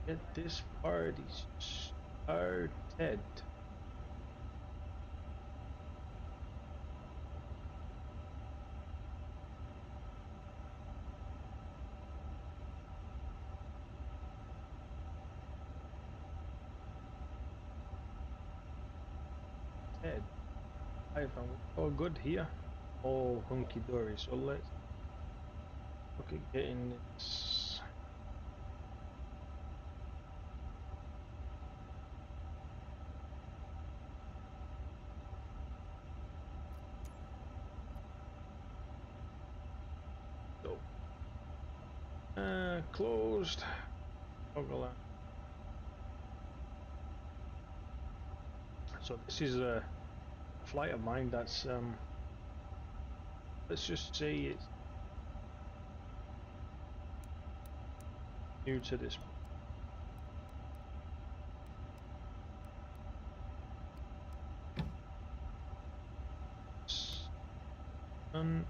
Get this party started. Ivan, we're all good here. All hunky dory. So let's look at getting this. So, closed. Toggle that. So this is a flight of mine that's let's just say it's new to this. Done.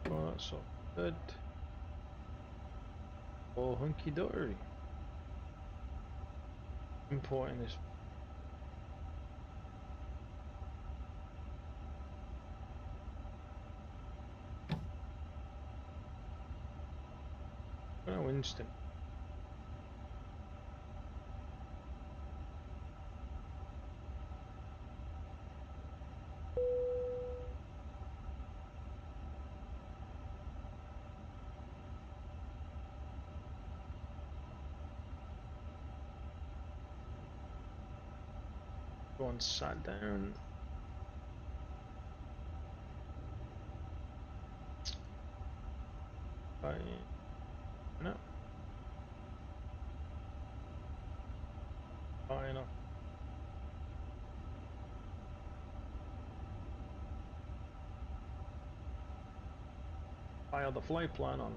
Oh, that's all good. All hunky dory. Importing this. Oh, instant. Go on, sat down. No. Fine. File the flight plan on.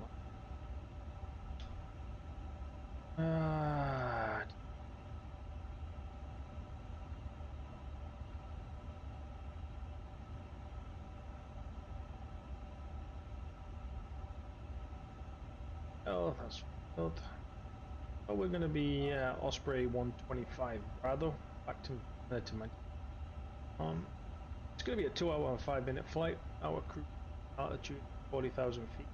Oh, that's good. Oh, we're going to be Osprey 125 rather. Back to my. It's going to be a 2-hour and 5-minute flight. Our cruise altitude 40,000 feet.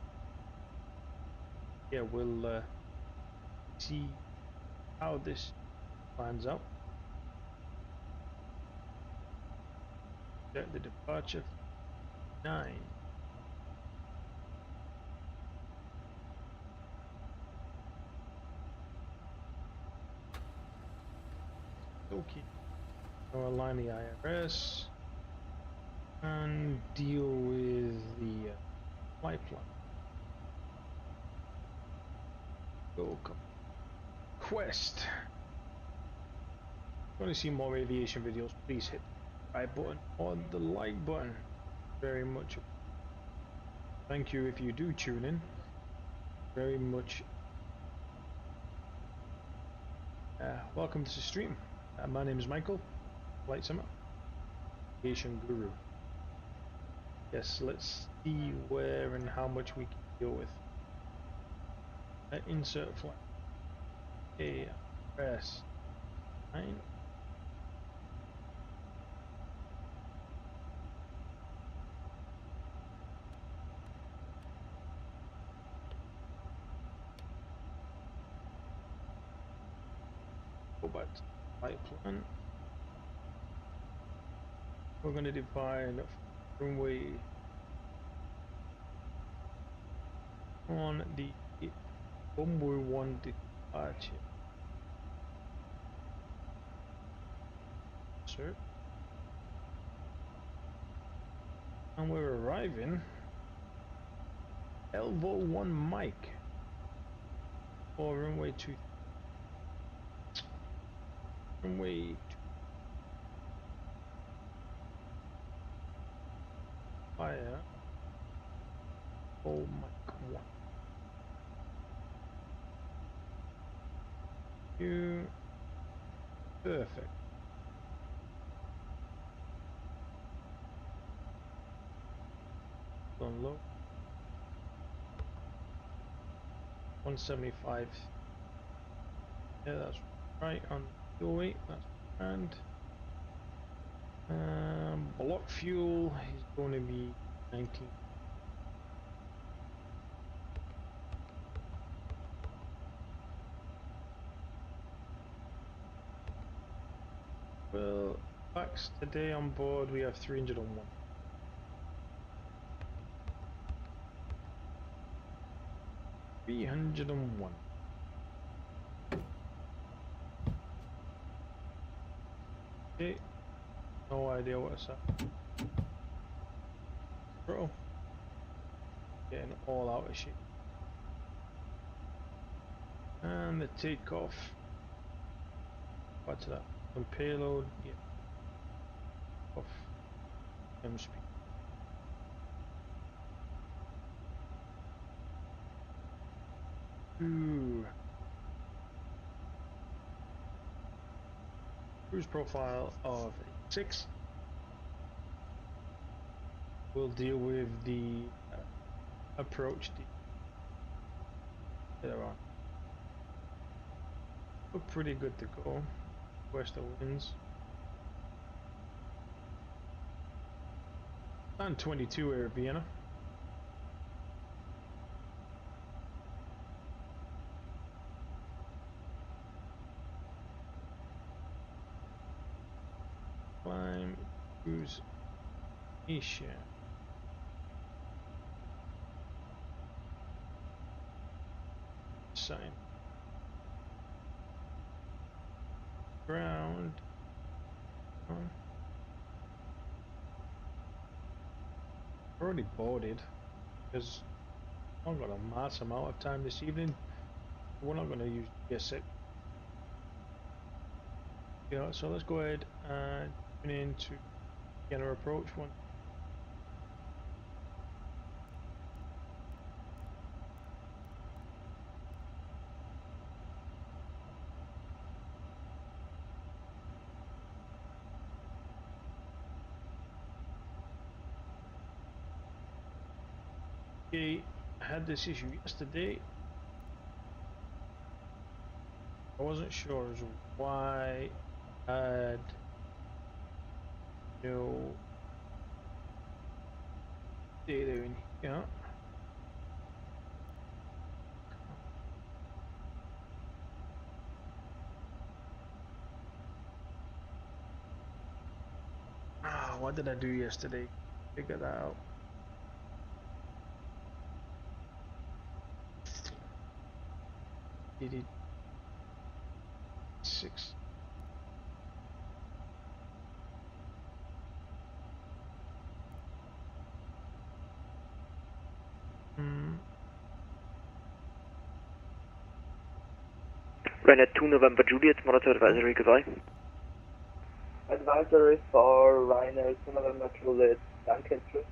Yeah, we'll see how this plans out. Set the departure 9. Okay. I'll align the IRS and deal with the flight plan. Go come. Quest. If you want to see more aviation videos, please hit the subscribe button or the like button. Very much. Thank you if you do tune in. Very much. Welcome to the stream. My name is Michael, Flight Simmer, Aviation Guru. Yes, let's see where and how much we can deal with. Insert flight. ARS 9. back to flight plan. We're going to define runway on the runway 1 departure. Sir. And we're arriving LOWW Mike for runway 2. Runway 2. Fire. Oh Mike 1. You. Perfect. On low. 175. Yeah, that's right on fuel weight. That's grand. Block fuel is going to be 19. Well, packs today on board we have 301. Okay, no idea what it's at. Bro, getting all out of shape. And the takeoff. Back to that. On payload, yeah. Off. Speed. Ooh. Cruise profile of 6. We'll deal with the approach later on. We're pretty good to go. West of winds. And 22 Air Vienna. Climb, cruise, Asia. Sign. Ground. On. Already boarded because I've got a mass amount of time this evening. We're not going to use GS6. Yeah, so let's go ahead and tune into Vienna approach one. Okay, I had this issue yesterday. I wasn't sure as why I had no data in here. What did I do yesterday? Figure that out. Did it 6? Ryanair 2 November Juliet, monitor advisory, goodbye. Advisory for Ryanair 2 November Juliet, Duncan 3.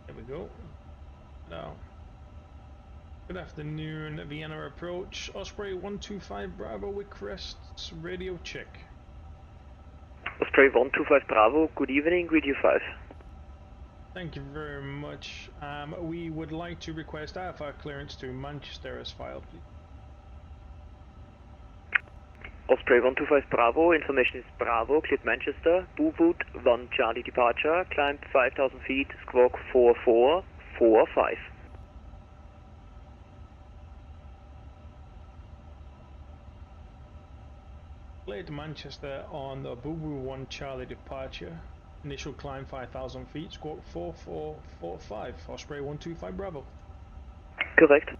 There we go. Now, good afternoon, Vienna approach. Osprey 125 Bravo with crests, radio check. Osprey 125 Bravo, good evening, read you 5. Thank you very much. We would like to request IFR clearance to Manchester as filed, please. Osprey 125 Bravo, information is Bravo, cleared Manchester, Booboot 1 Charlie departure, climb 5,000 feet, squawk 4445. Cleared Manchester on the Boo 1 Charlie departure. Initial climb 5,000 feet, squawk 4445, Osprey 125 Bravo. Korrekt.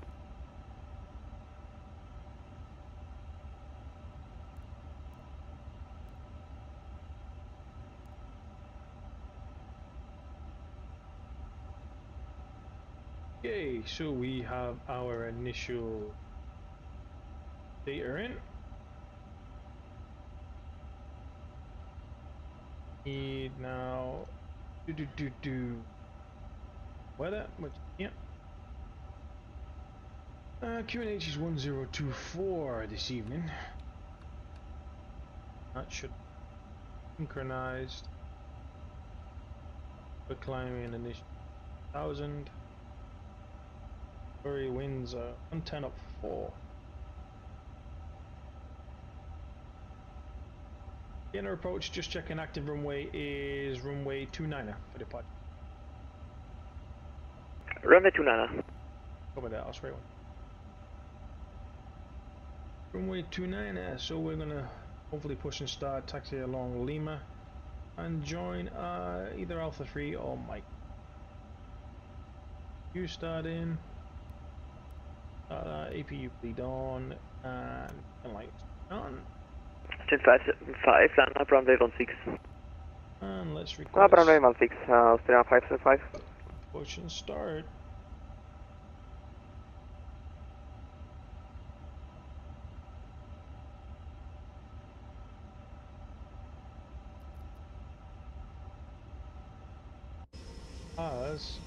Okay, so we have our initial data in. Need now weather, which yeah. QNH is 1024 this evening. That should be synchronized. We're climbing initial 1000. Flurry winds are 110 up 4. Vienna approach, just checking active runway is runway 29er for departure. Runway 29er. Over there, Osprey 1. Runway 29er, so we're gonna hopefully push and start, taxi along Lima and join either Alpha 3 or Mike. You start in, APU bleed on, and lights on. 575, line up runway 16. And let's request runway 16, Australia 575. push and start. As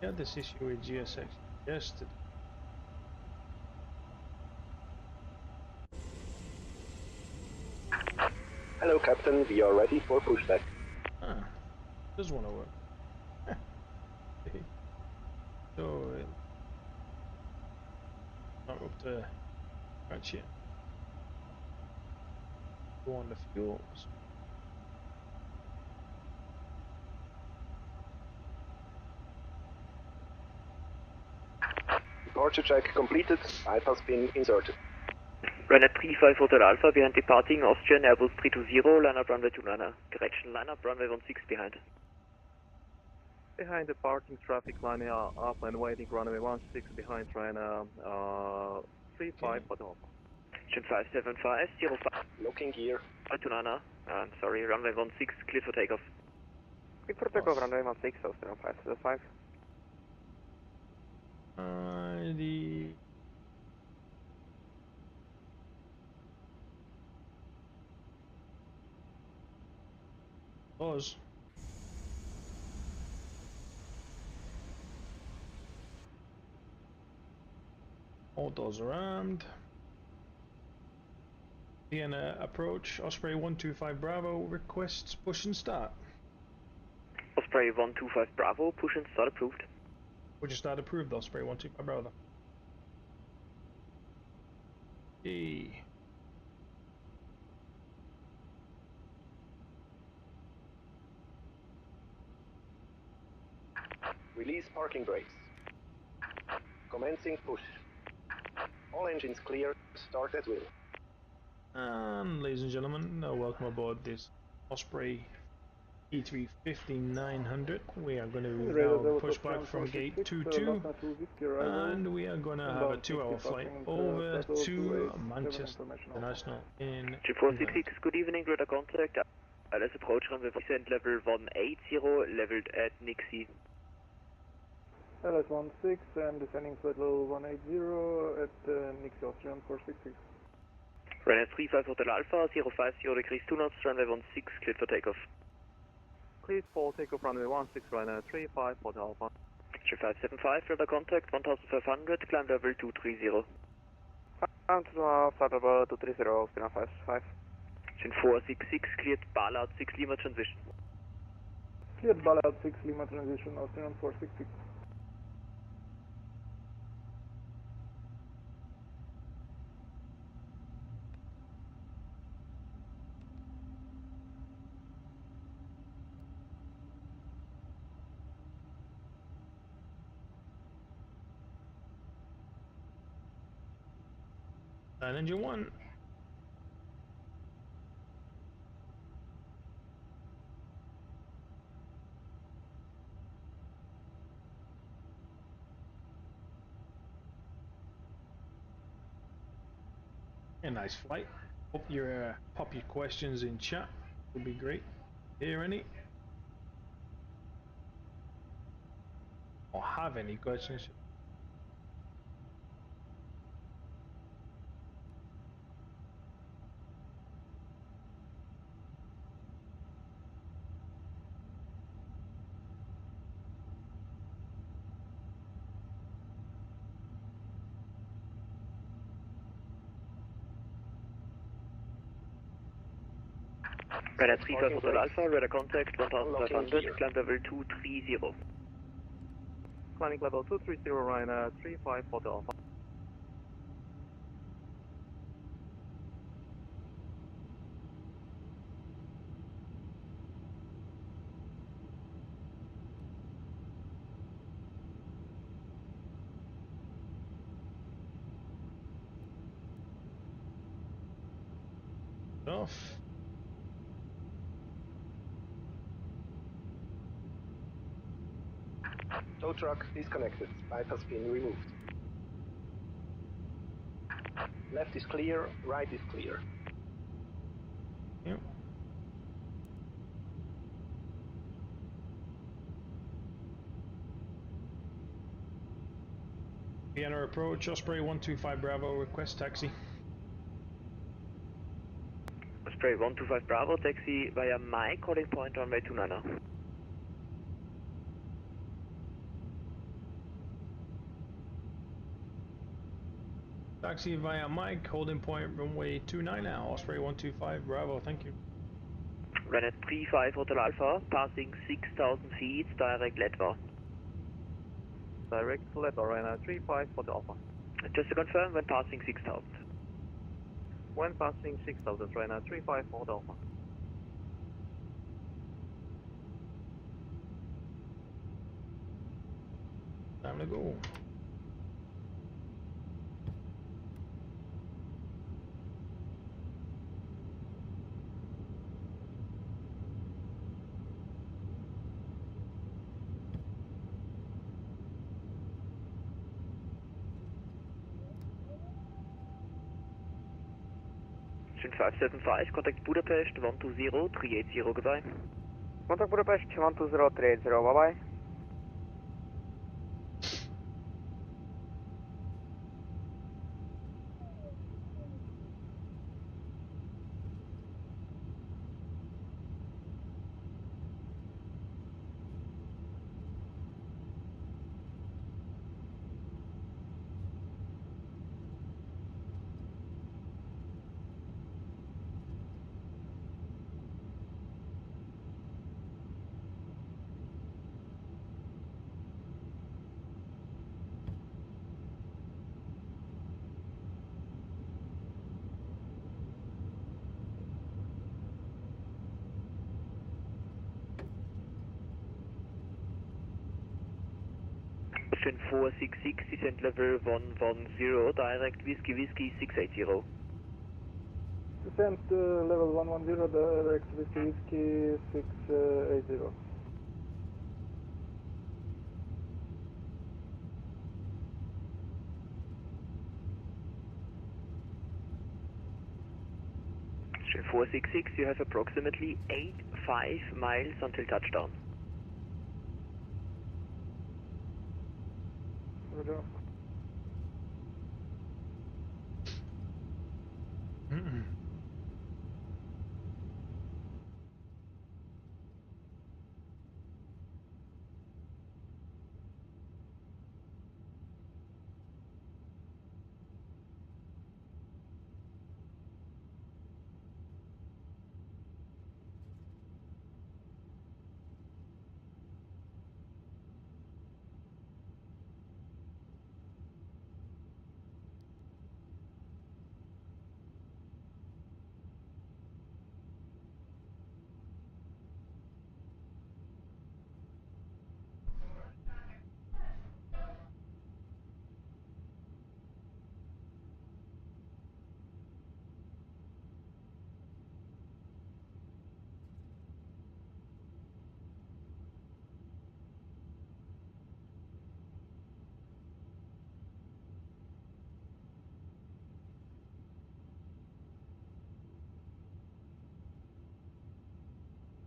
we had this issue with GSX yesterday. Hello, Captain. We are ready for pushback. Does want to work. So not up to scratch yet. Go on the fuels. Departure check completed. Pipe has been inserted. Runway 35 Hotel Alpha behind departing Austrian Airbus 320, line up runway 29er. Correction, line up runway 16 behind. Behind departing traffic line up and waiting runway 16 behind train 35 for the hop. 575, 05. Locking gear. 29er. Sorry, runway 16 clear for takeoff. Clear for takeoff runway 16, Australia 575. The pause. All doors are armed. Vienna approach. Osprey 125 Bravo requests push and start. Osprey 125 Bravo, push and start approved. Push and start approved. Osprey 125 Bravo. E. Release parking brakes. Commencing push. All engines clear. Start at will. And ladies and gentlemen, welcome aboard this Osprey A350-900. We are going to now push back from gate 22 and we are going to have a 2-hour flight over to Manchester International in England. Good evening, radar contact. LS approach runway descent level 180, leveled at Nixie. LS-16 and descending flight level 180 at Nixie Austrian 466. Runway 35 Hotel Alpha, 050 degrees 2 knots, runway 16 cleared for takeoff. Cleared for takeoff runway 16, runway 35 for the Alpha. 575, radar contact 1500, climb level 230. Flight level 230, Australia 565. 466, cleared Ballard 6 Lima transition. Cleared Ballard 6 Lima transition, Austrian 466. And engine 1. A nice flight. Hope you pop your questions in chat. Would be great. Hear any? Or have any questions? Radar 35 Hotel Alpha, radar contact 1500, climb level 230. Climbing level 230, Ryanair 35 Hotel Alpha. Off. Tow truck disconnected. Bypass pin removed. Left is clear, right is clear. Yep. Vienna approach, Osprey 125 Bravo, request taxi. Osprey 125 Bravo, taxi via Mike, calling point runway 29er. Taxi via Mike, holding point runway 29 now, Osprey 125 Bravo, thank you. Ryanair 35 Hotel Alpha, passing 6,000 feet, direct Letva. Direct Letva, Ryanair 35 Hotel Alpha. Just to confirm, when passing 6,000. When passing 6,000, Ryanair 35 Hotel Alpha. Time to go. Engine 575, contact Budapest 120 380, goodbye. Contact Budapest 120 380, bye bye. Engine 466, descent level 110, direct Whiskey Whiskey 680. Descent level 110, direct Whiskey 680. Engine 466, you have approximately 85 miles until touchdown. Roger.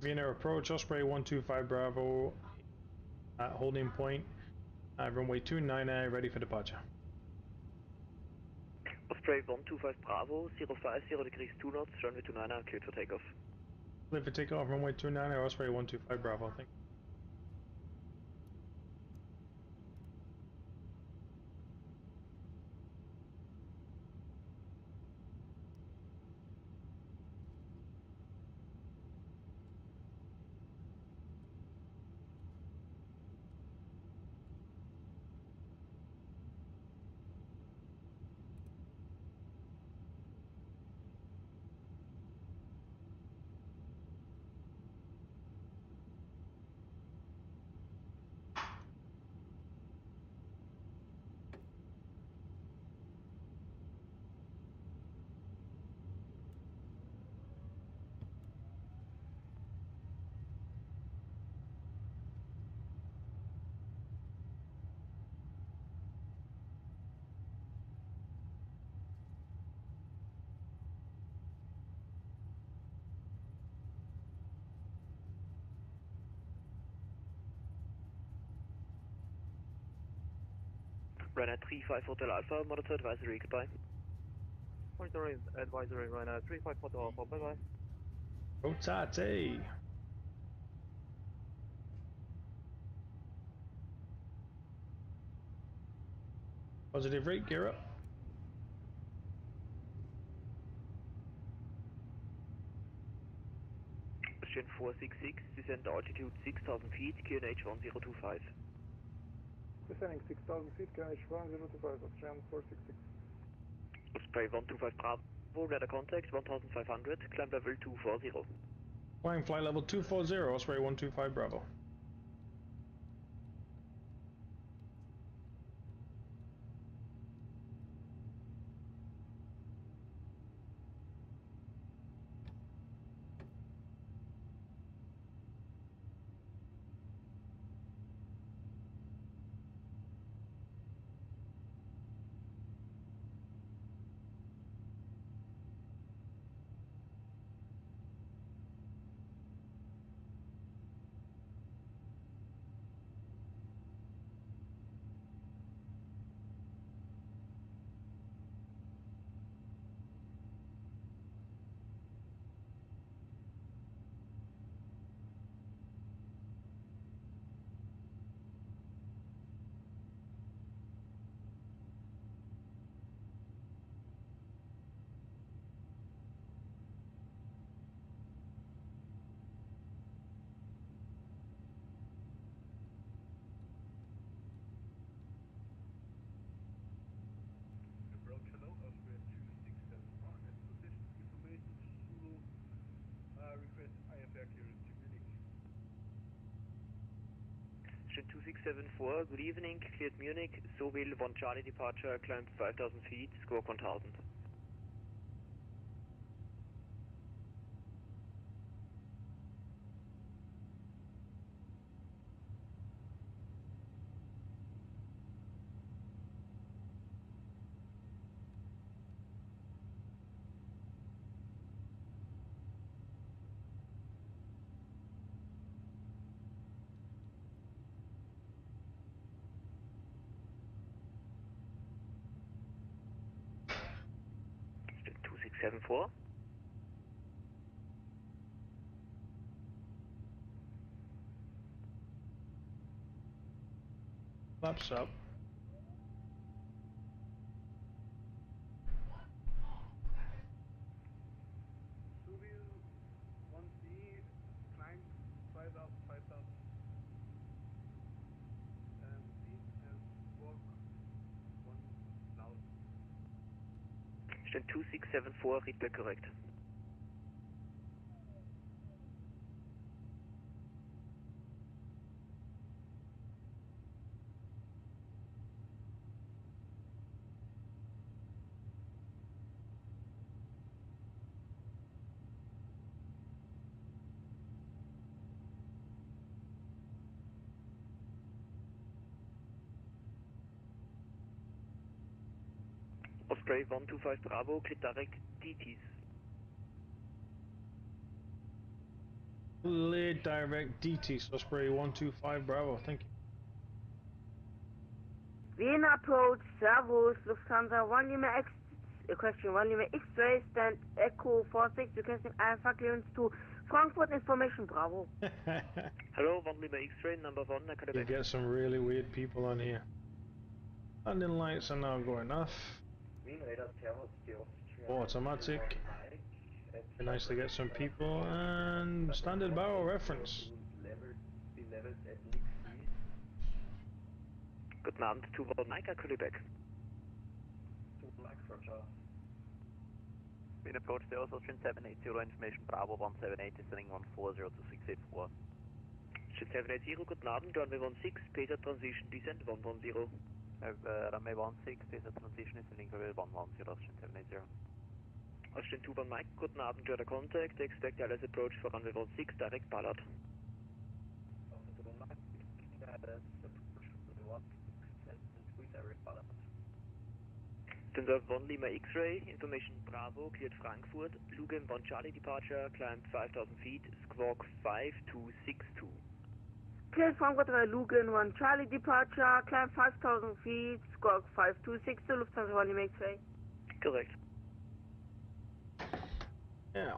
Vienna approach, Osprey 125 Bravo at holding point, runway 29, ready for departure. Osprey 125 Bravo, 050 degrees 2 knots, runway 29, cleared for takeoff. Cleared for takeoff, runway 29, Osprey 125 Bravo, thank you. Runway 35 Hotel Alpha, monitor advisory, goodbye. Monitoring advisory runway 35 Hotel Alpha, bye bye. Rotate. Positive rate, gear up. Question 466, descend altitude 6,000 feet, QNH 1025. Descending 6,000 feet, QNH 1025, Austrian 466. Osprey 125 Bravo, radar contact 1500, climb level 240. Flying flight level 240, Osprey 125 Bravo. Approach, hello, Osprey 2674, at position information Zulu, request IFR clearance to Munich. Question 2674, good evening, cleared Munich, Sowil 1 Charlie departure, climb 5,000 feet, squawk 1000. Question 2674. Flaps up. Zulu 1C, climb 5,000 feet and walk 1,000. Question 2674, read back correct. Osprey 125 Bravo, clear direct DTs. Clear direct DT, Osprey 125 Bravo, thank you. Vienna approach, Servus, Lufthansa 1 Lima X, question 1 Lima X-ray, stand Echo 46, requesting IFR clearance to Frankfurt information, Bravo. Hello, 1 Lima X-ray, number 1, I can You get some really weird people on here. Landing lights are now going off. Automatic. Be nice to get some people, and standard barrel reference. Guten Abend, 2-1 Mike, I call you back. Been approached the Austrian 780 information Bravo 178 sending 140 to 684. 780, guten Abend, runway 16, Peter transition descent 110. Runway 16, Peter transition is sending runway 110, Austrian 780. Austrian 2-1 Mike, guten Abend, radar contact, expect LS approach for runway 16, direct Ballard. Standard 1 Lima X-ray, information Bravo, cleared Frankfurt, Lugem 1 Charlie departure, climb 5000 feet, squawk 5262. Clear Frankfurt Lugen 1 Charlie departure, climb 5000 feet, squawk 526 to Lufthansa 1 Lima X-ray. Correct. Yeah.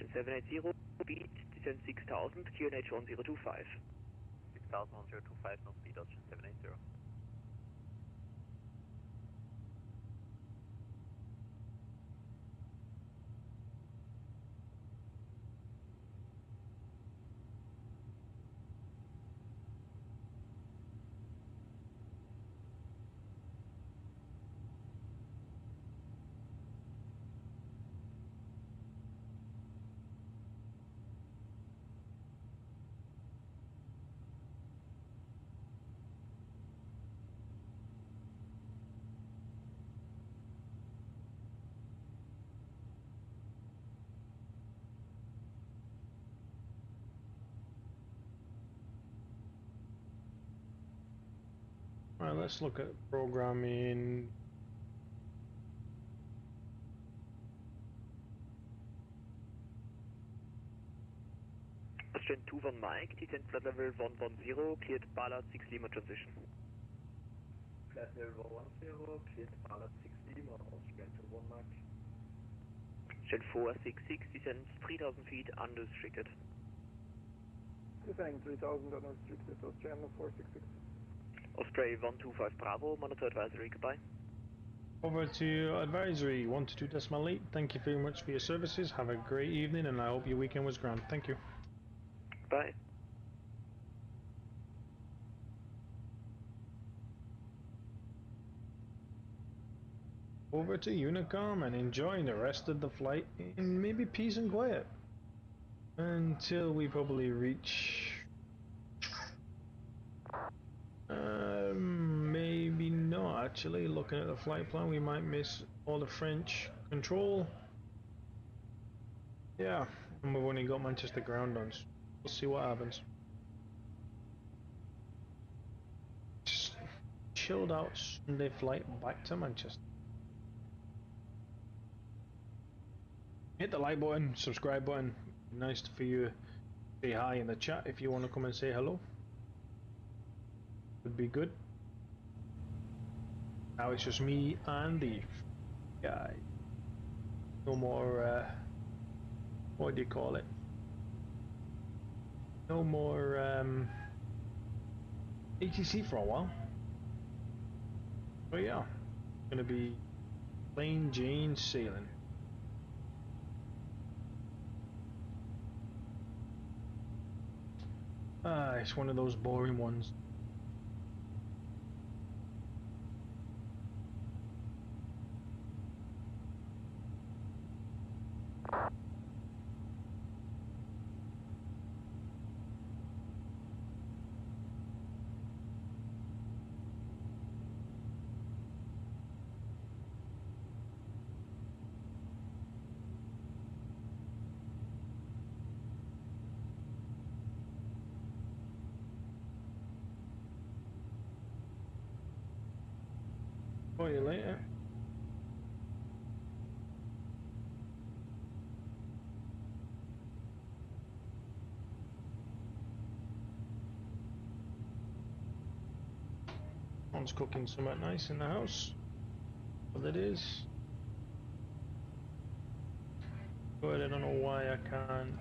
Station 780, beat, descent 6000, QNH 1025. 601025, no speed, Austrian 780. Alright, let's look at programming. Austrian 2-1 Mike, descent flight level 110, cleared Ballard 6 Lima transition. Flight level 110, cleared Ballard 6 Lima, Austrian 2-1 Mike. Shell 466, descent 3000 feet, unrestricted. Descending 3000 unrestricted, Austrian 466. Osprey 125 Bravo, monitor advisory, goodbye. Over to advisory 122.8. Thank you very much for your services. Have a great evening, and I hope your weekend was grand. Thank you. Bye. Over to Unicom and enjoying the rest of the flight in maybe peace and quiet until we probably reach maybe not. Actually, looking at the flight plan, we might miss all the French control. Yeah, and we've only got Manchester ground on, so we'll see what happens. Just chilled out Sunday flight back to Manchester. Hit the like button, subscribe button. Nice for you to say hi in the chat if you want to come and say hello. Would be good. Now it's just me and the guy. No more what do you call it? No more EGCC for a while. But yeah, gonna be plain Jane sailing. It's one of those boring ones. call you later. One's cooking something nice in the house. What it is. But I don't know why I can't.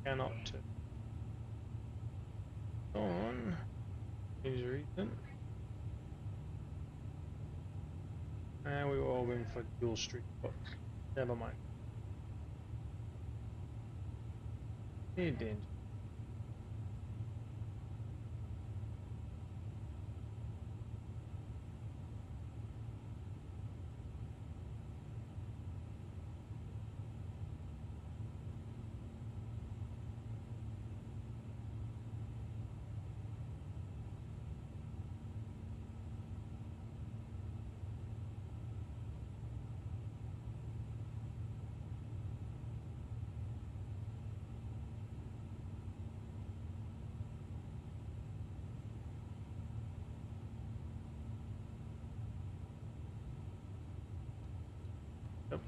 Cannot on. Here's reason. And we were all going for dual street, but never mind. Hey, danger. Yep.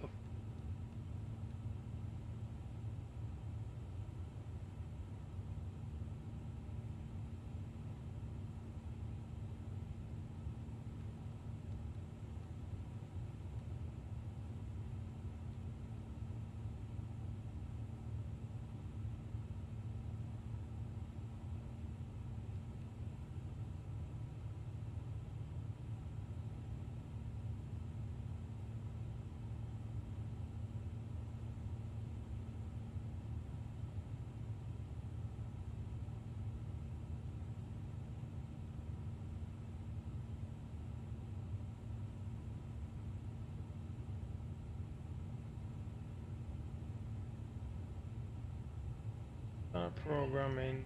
Programming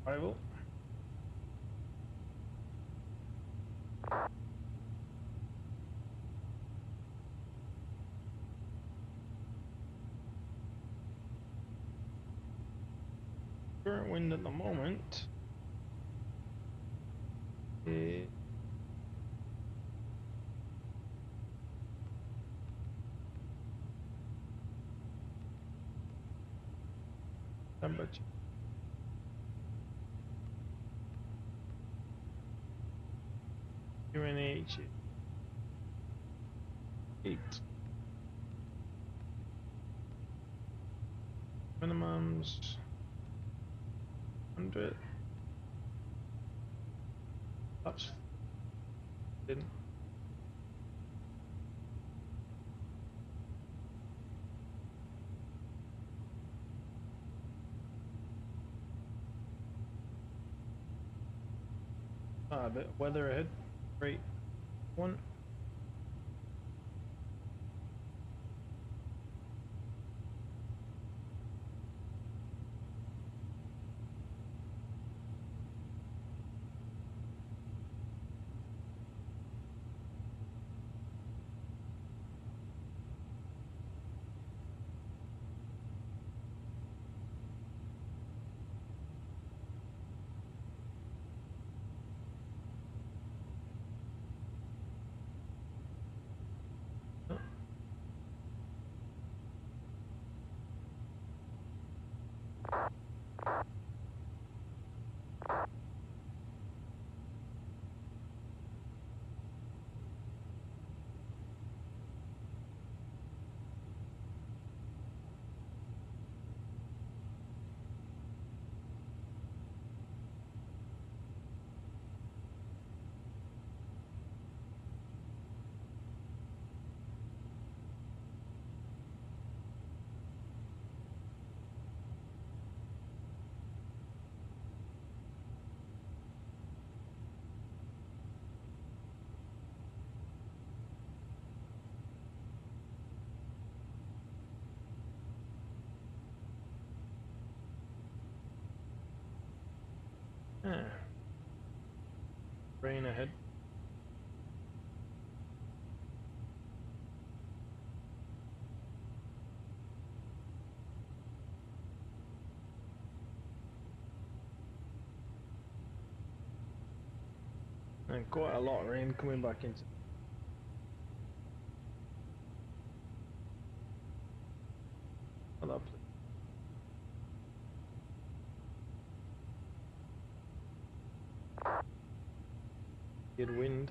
arrival. Current wind at the moment is temperature. UNH 8. Minimums 100. That's didn't. A bit of weather ahead. Great. One. Ah. Rain ahead. And quite a lot of rain coming back into. Oh, that place. Good wind.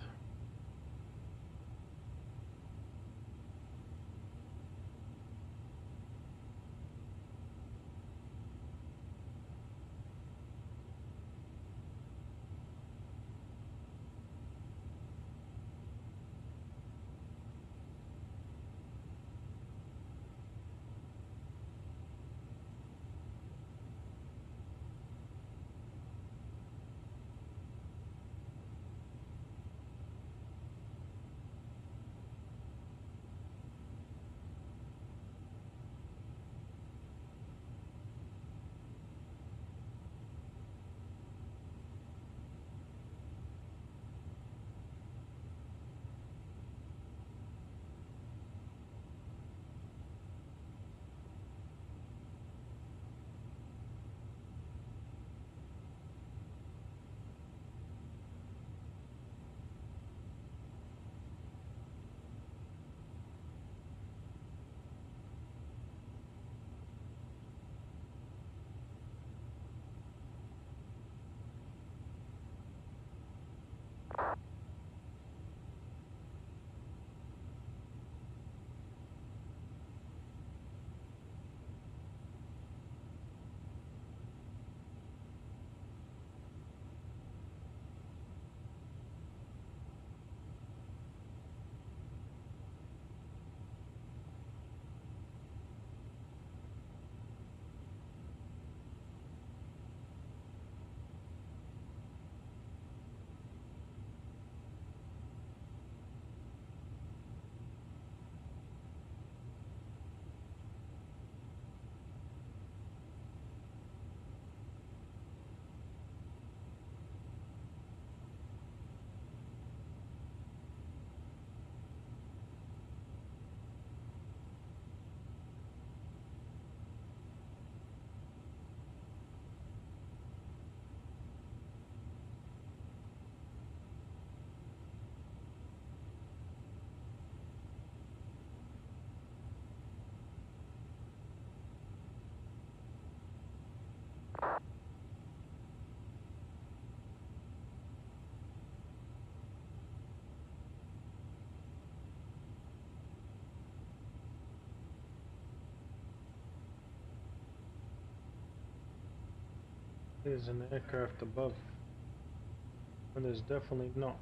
There's an aircraft above, and there's definitely not.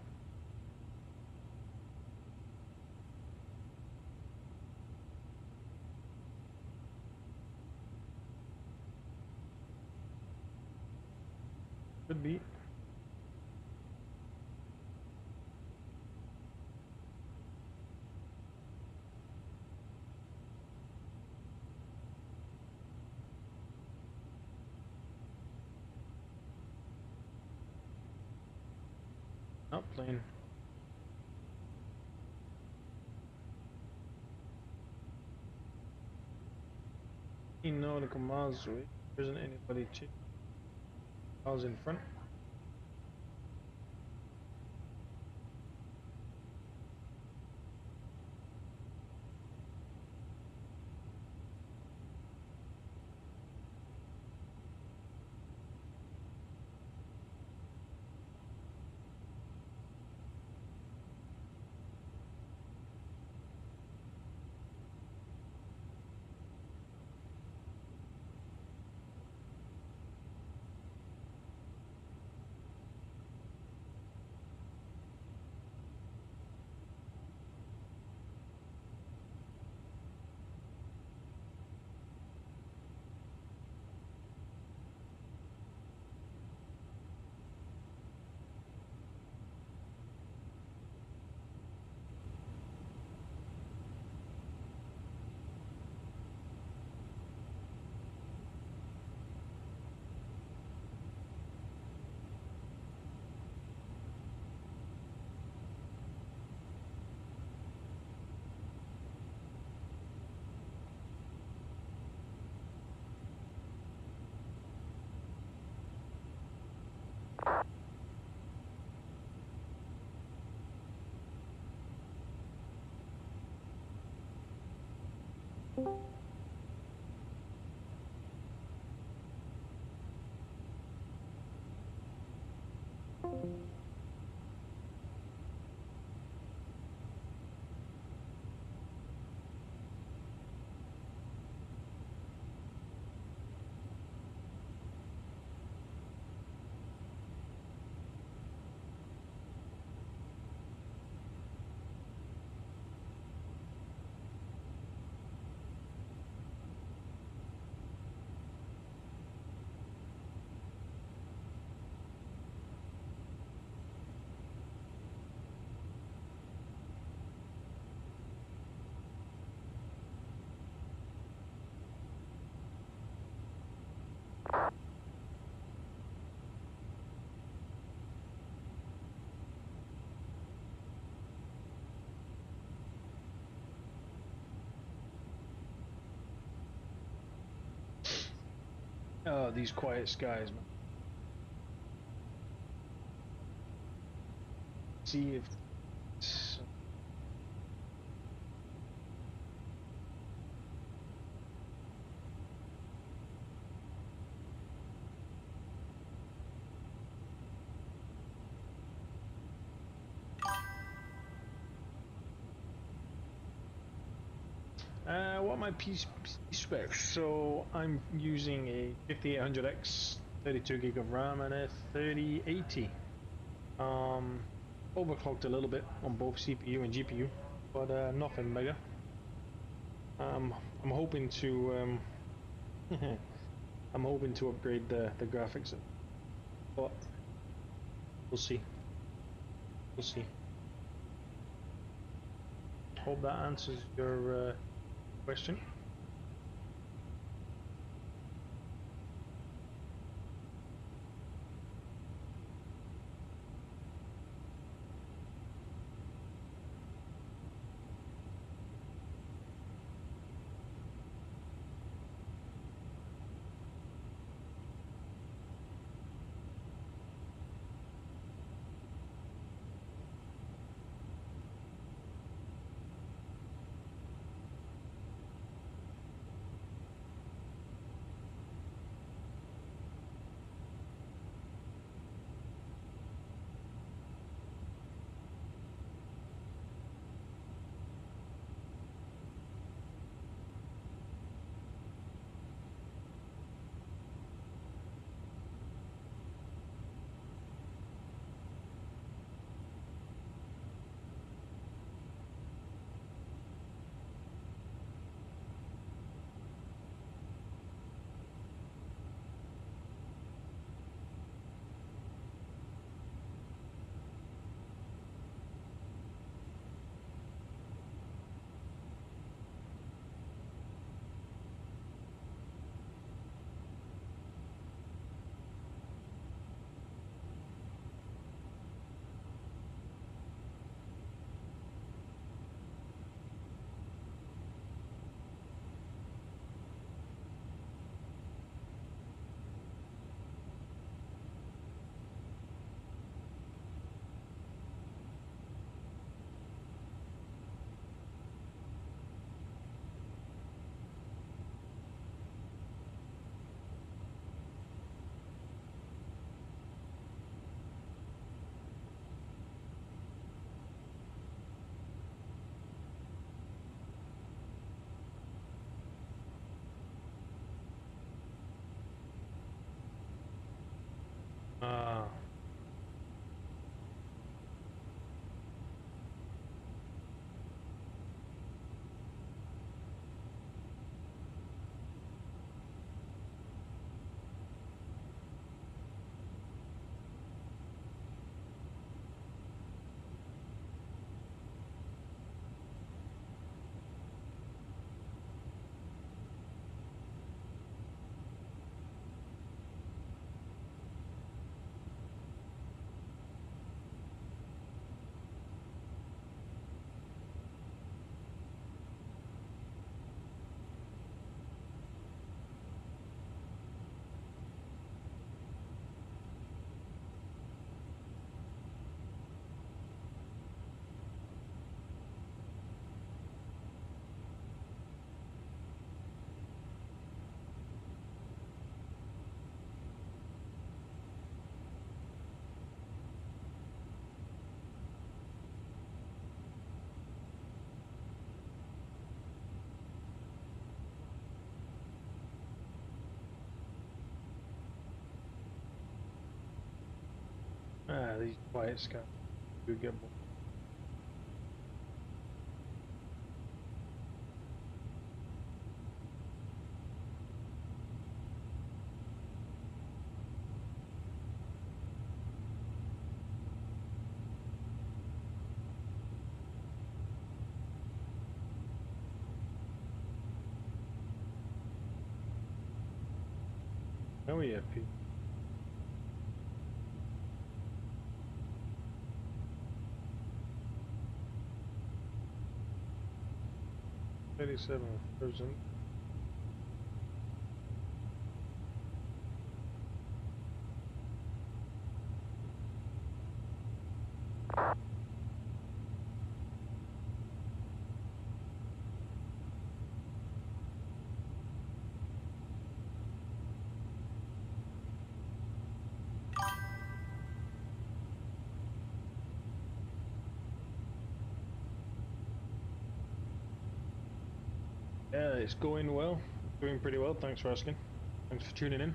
Could be. Not plane. Nautical miles away. There isn't anybody chasing. Miles in front. Oh, these quiet skies, man. See if it's, what are my PC specs? So I'm using a 5800X, 32 gig of RAM, and a 3080. Overclocked a little bit on both CPU and GPU, but nothing mega. I'm hoping to I'm hoping to upgrade the graphics, but we'll see. We'll see. Hope that answers your question. these quiet skies do get more. Oh yeah, Pete. $37,000. Yeah, it's going well. Doing pretty well. Thanks for asking. Thanks for tuning in.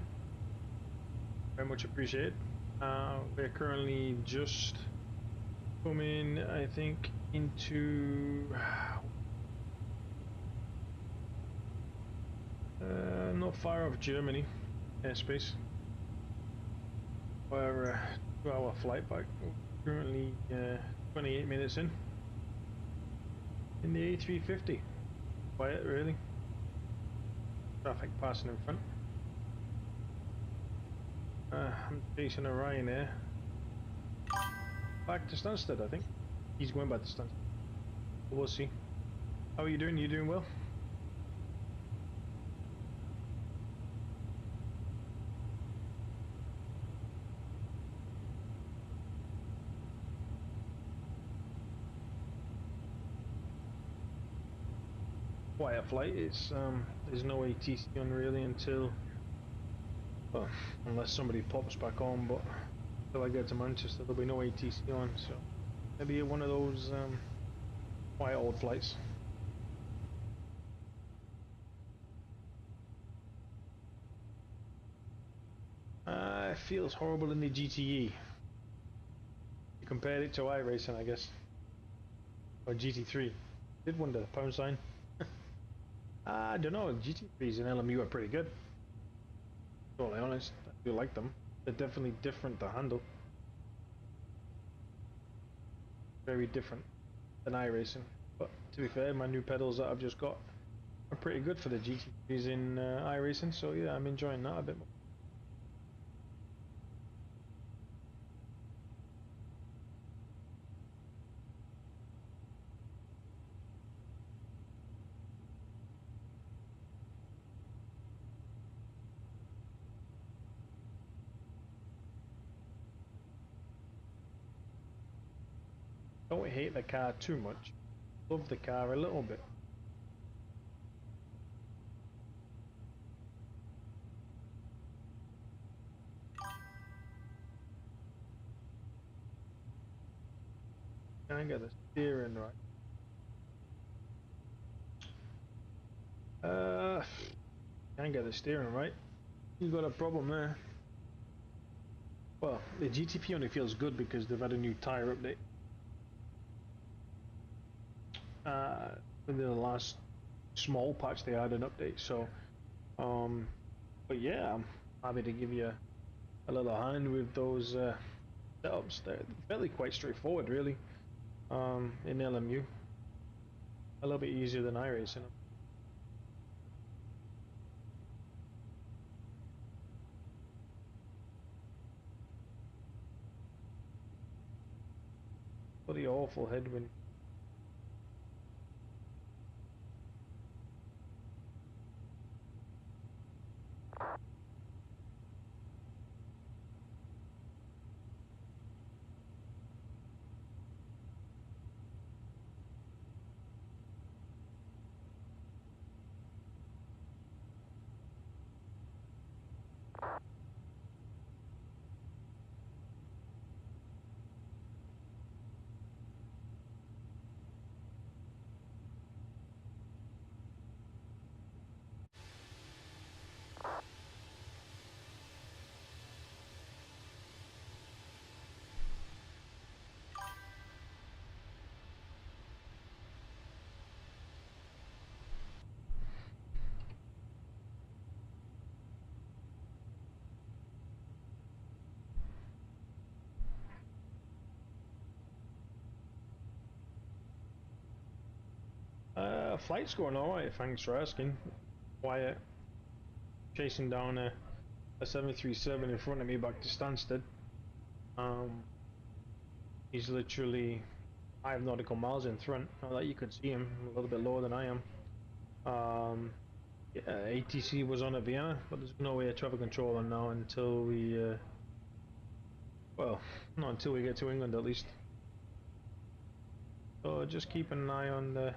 Very much appreciated. We're currently just coming, I think, into not far off Germany airspace. We're 2-hour flight back. Currently 28 minutes in the A350. Quiet, really. Traffic passing in front. I'm chasing a Ryanair. Back to Stansted, I think. He's going back to Stansted. We'll see. How are you doing? You doing well? Quiet flight. It's there's no ATC on really until, well, unless somebody pops back on, but until I get to Manchester there'll be no ATC on, so maybe one of those quiet old flights. It feels horrible in the GTE. You compared it to iRacing, I guess, or GT3. Did wonder, pound sign. I don't know, GT3s and LMU are pretty good. Totally honest, I do like them. They're definitely different to handle. Very different than iRacing. But to be fair, my new pedals that I've just got are pretty good for the GT3s in iRacing, so yeah, I'm enjoying that a bit more. Don't hate the car too much. Love the car a little bit. Can't get the steering right. Can't get the steering right. You got a problem there. Well, the GTP only feels good because they've had a new tyre update. Within the last small patch they had an update, so but yeah, I'm happy to give you a little hand with those setups. They're fairly quite straightforward really, in LMU. A little bit easier than iRacing. Bloody awful headwind. Flight's going alright, thanks for asking. Quiet. Chasing down a 737 in front of me back to Stansted. He's literally 5 nautical miles in front. Not that you could see him, a little bit lower than I am. Yeah, ATC was on at Vienna, but there's no air traffic controller now until we, well, not until we get to England at least. So just keep an eye on the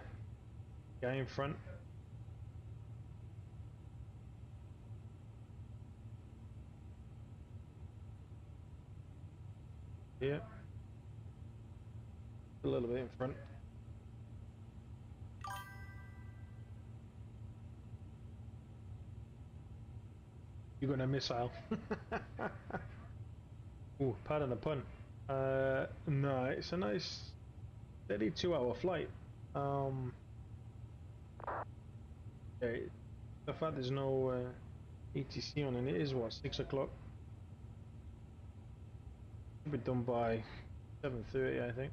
guy in front. Yeah, a little bit in front. You're gonna missile. Ooh, pardon the pun. No, it's a nice steady 2-hour flight. Okay, the fact there's no ATC on, and it is what, 6 o'clock. Should be done by 7:30, I think.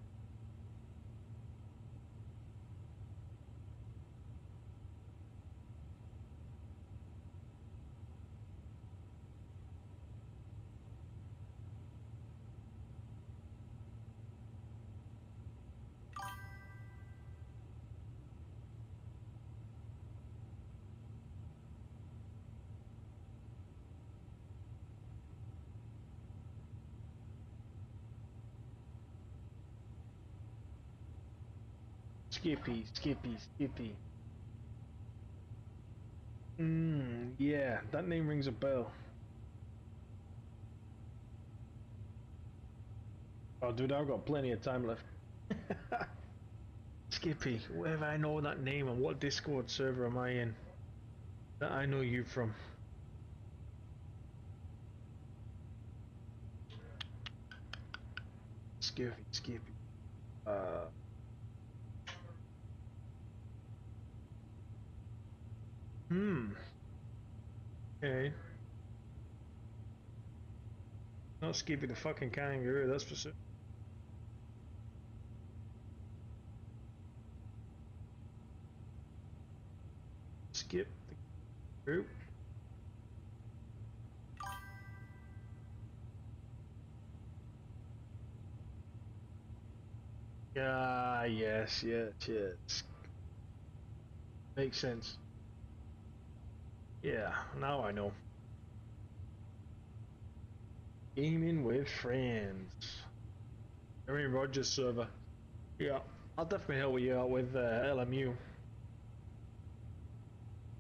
Skippy, Skippy, Skippy. Yeah, that name rings a bell. Oh, dude, I've got plenty of time left. Skippy, where have I know that name and what Discord server am I in? That I know you from. Skippy, Skippy. Okay. Not Skippy the fucking kangaroo, that's for sure. Skip the group. Ah, yes, yes, yes. Makes sense. Yeah, now I know. Gaming with friends. I mean, Rogers server. Yeah, I'll definitely help you out with LMU.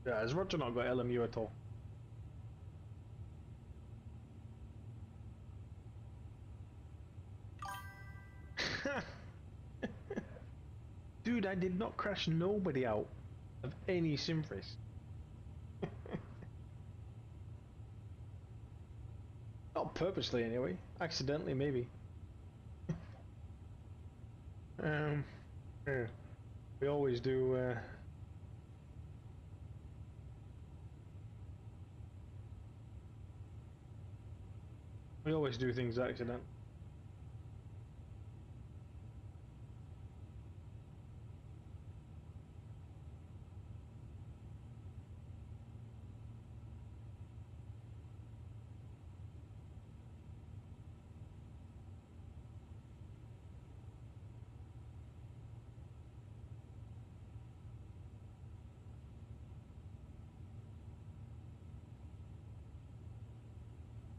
Yeah, has Roger not got LMU at all? Dude, I did not crash nobody out of any sim race. Not purposely anyway, accidentally maybe. Yeah. We always do things accidentally.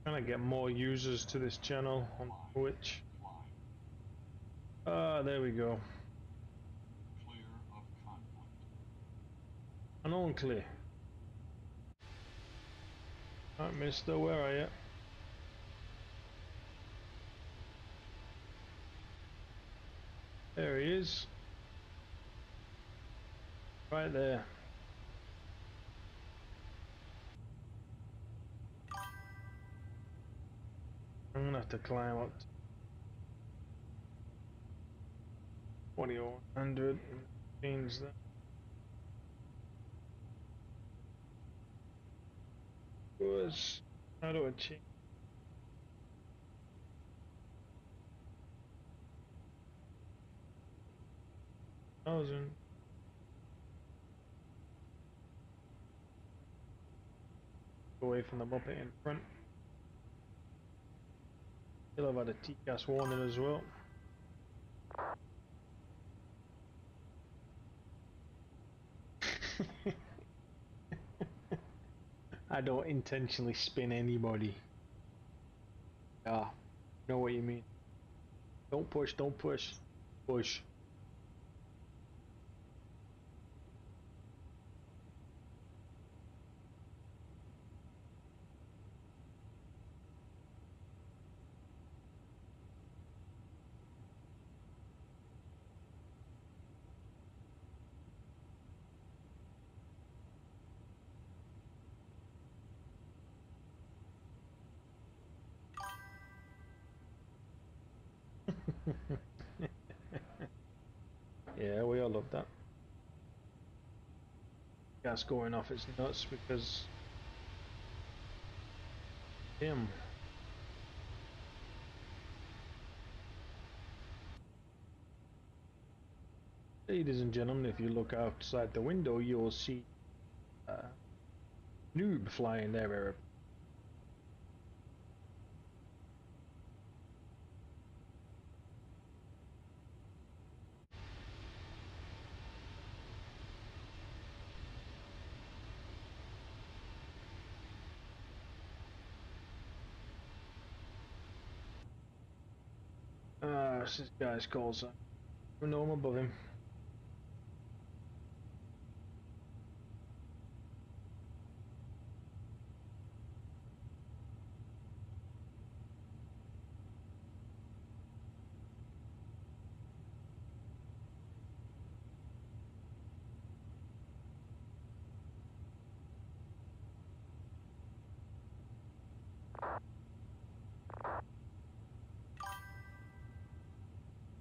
Trying to get more users to this channel on Twitch. There we go. Clear of conflict. Unclear. Alright, mister, where are you? There he is. Right there. I'm gonna have to climb up to 2100 and change that. How do I change? Thousand. away from the Muppet in front. He'll have had a TCAS warning as well. I don't intentionally spin anybody. Yeah, know what you mean. Don't push, don't push. Push. Yeah, we all love that. Gas going off its nuts because him. Ladies and gentlemen, if you look outside the window, you will see noob flying their airplane. This guy's call sign. We know him above him.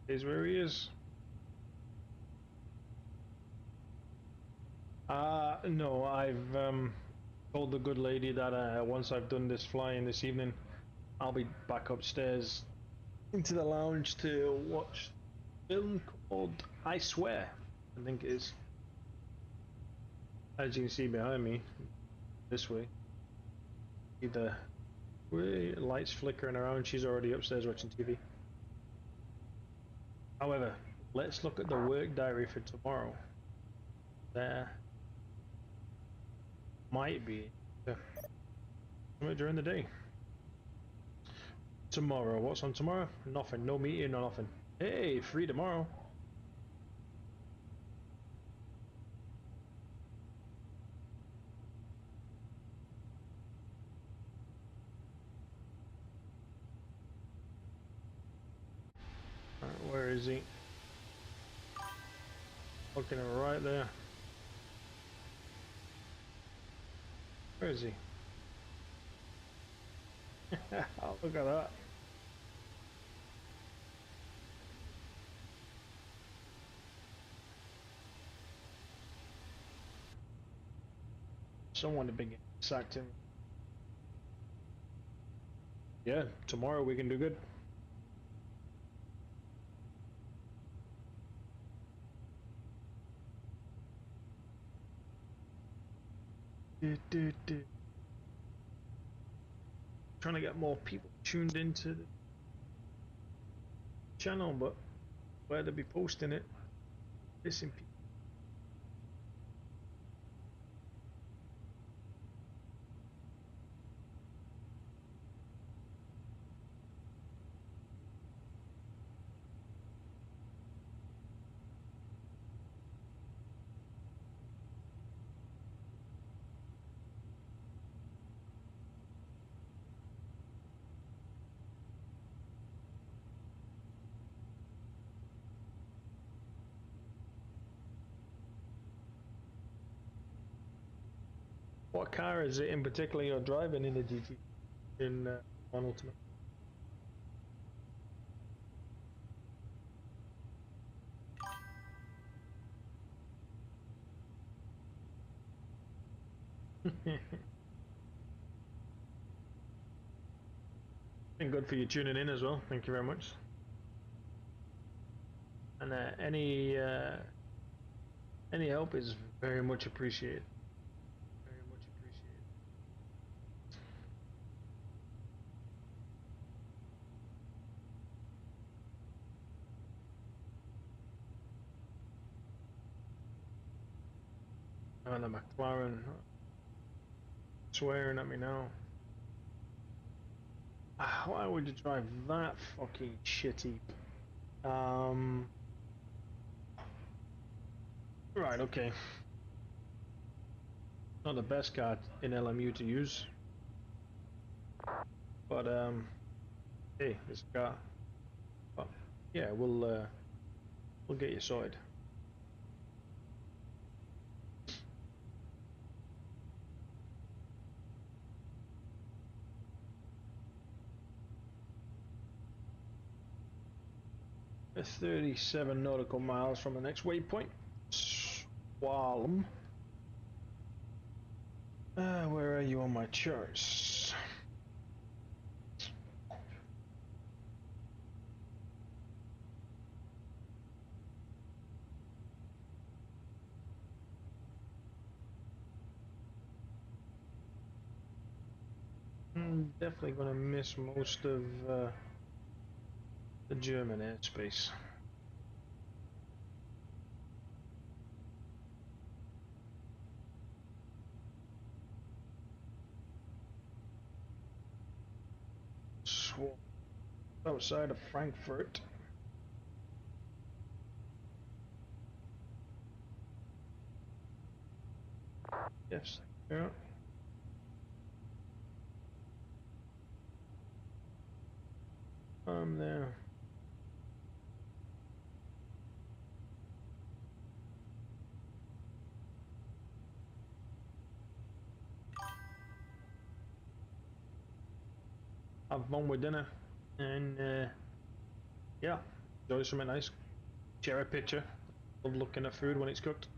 Here's where he is. No, I've told the good lady that once I've done this flying this evening, I'll be back upstairs into the lounge to watch a film called I Swear, I think it is. As you can see behind me, this way. See the lights flickering around, she's already upstairs watching TV. However, let's look at the work diary for tomorrow. There might be something during the day. Tomorrow, what's on tomorrow? Nothing, no meeting, no nothing. Hey, free tomorrow. Where is he? Looking right there. Where is he? Oh, look at that. Someone to begin sacked him. Yeah, tomorrow we can do good. Trying to get more people tuned into the channel, but where to be posting it, missing people. What car is it in particular you're driving in the GT in One Ultimate? Been good for you tuning in as well. Thank you very much. And any help is very much appreciated. Very much appreciated. And the McLaren swearing at me now. Why would you drive that fucking shitty? Right, okay. Not the best car in LMU to use. But hey, this car. Well, yeah, we'll get you sorted. We're 37 nautical miles from the next waypoint. Swalm. Where are you on my charts? I'm definitely gonna miss most of the German airspace. Outside of Frankfurt. Yes, yeah. I'm there. Have fun with dinner, and yeah, enjoy something nice. Share a picture. Love looking at food when it's cooked.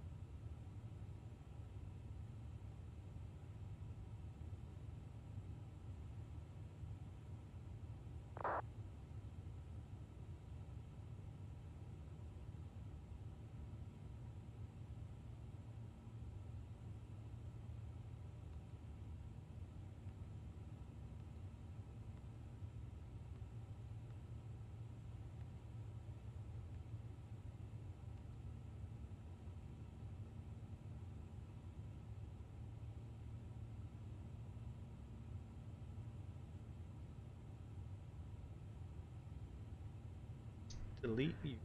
Delete you.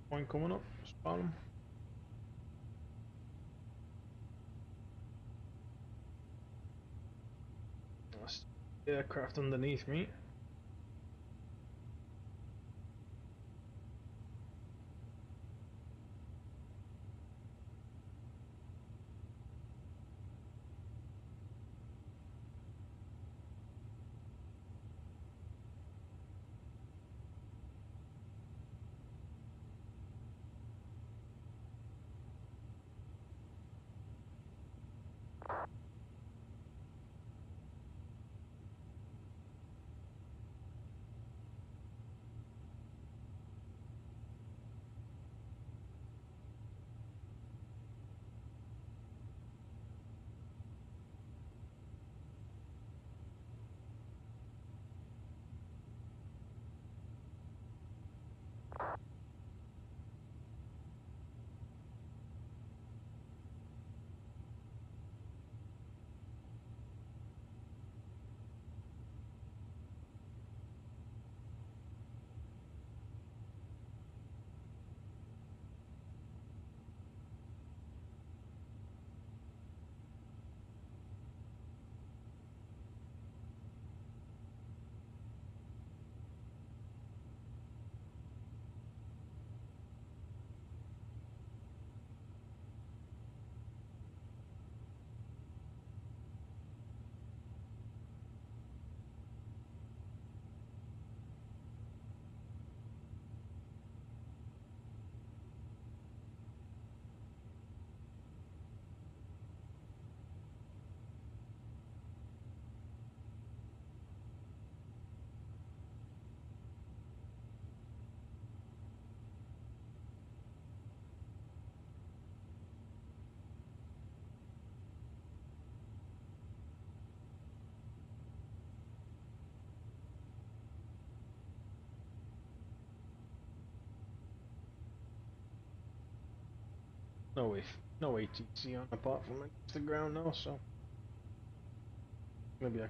Point coming up, spawn them. That's the aircraft underneath me. no ATC on apart from the ground now, so maybe I.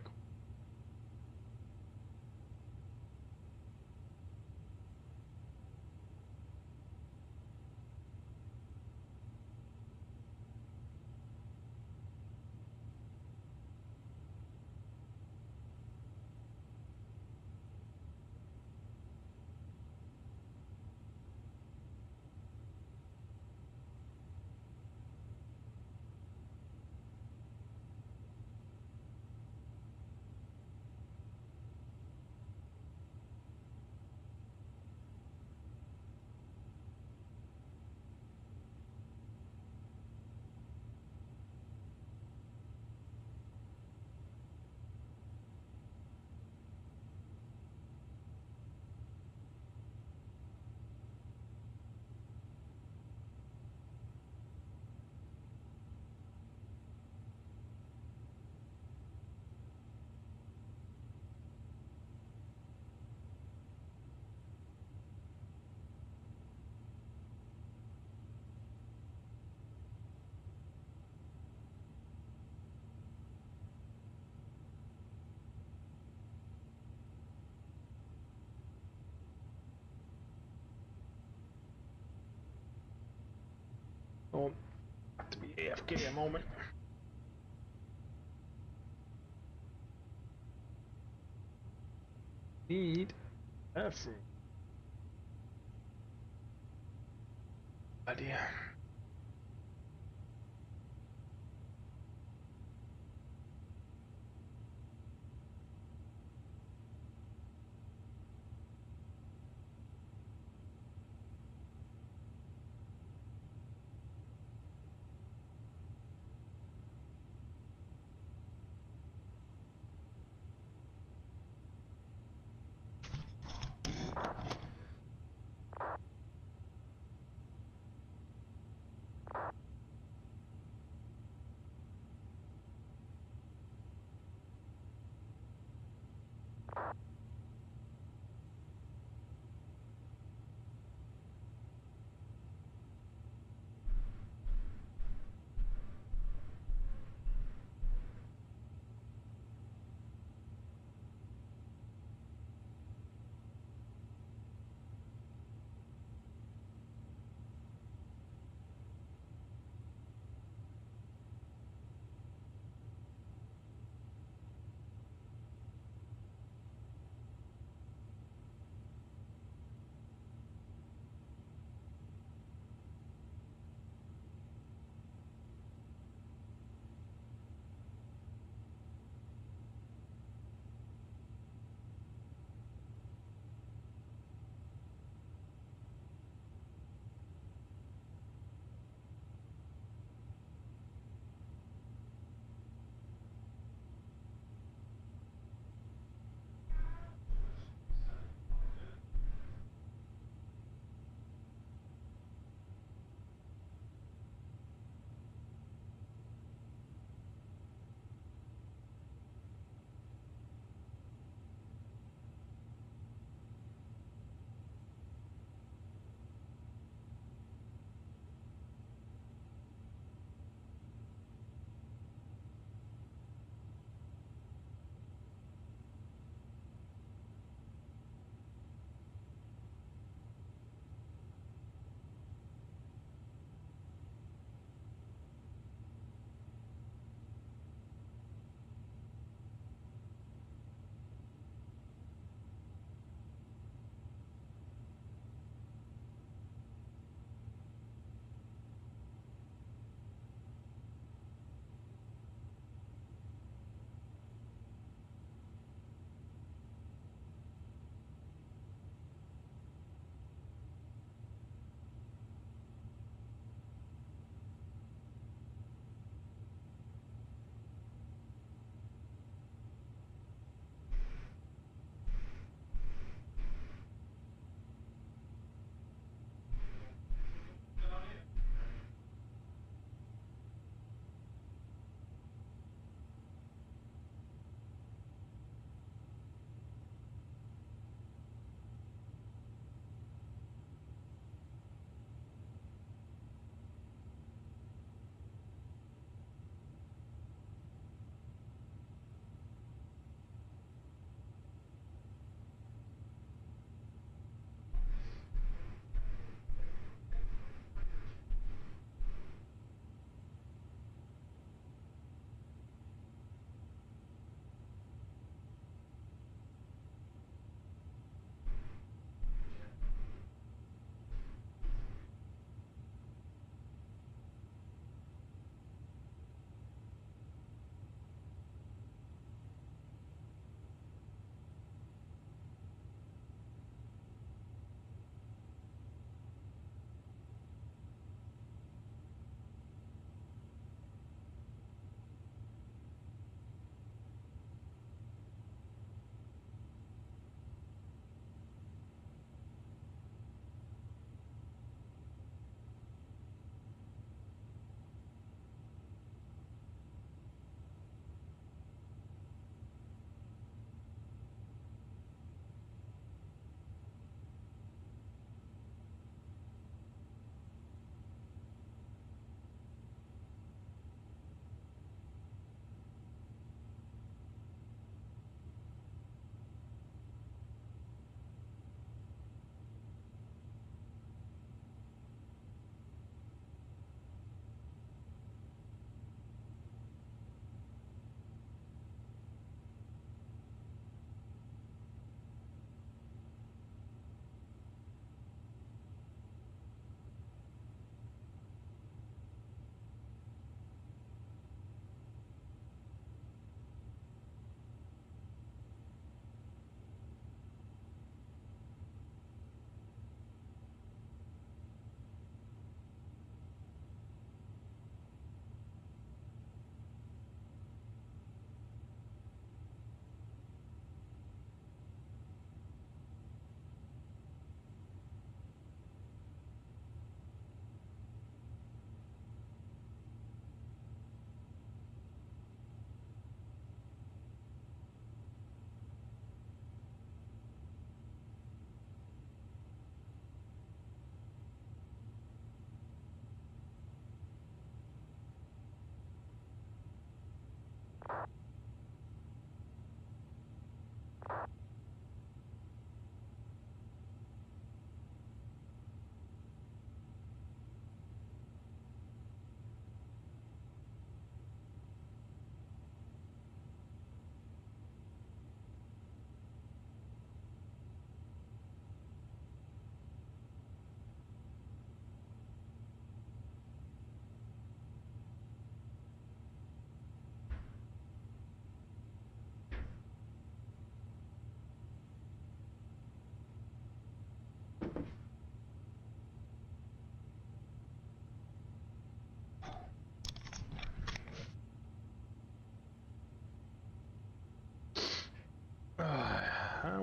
Oh, have to be AFK a moment. Need bathroom. Idea.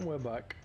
And we're back.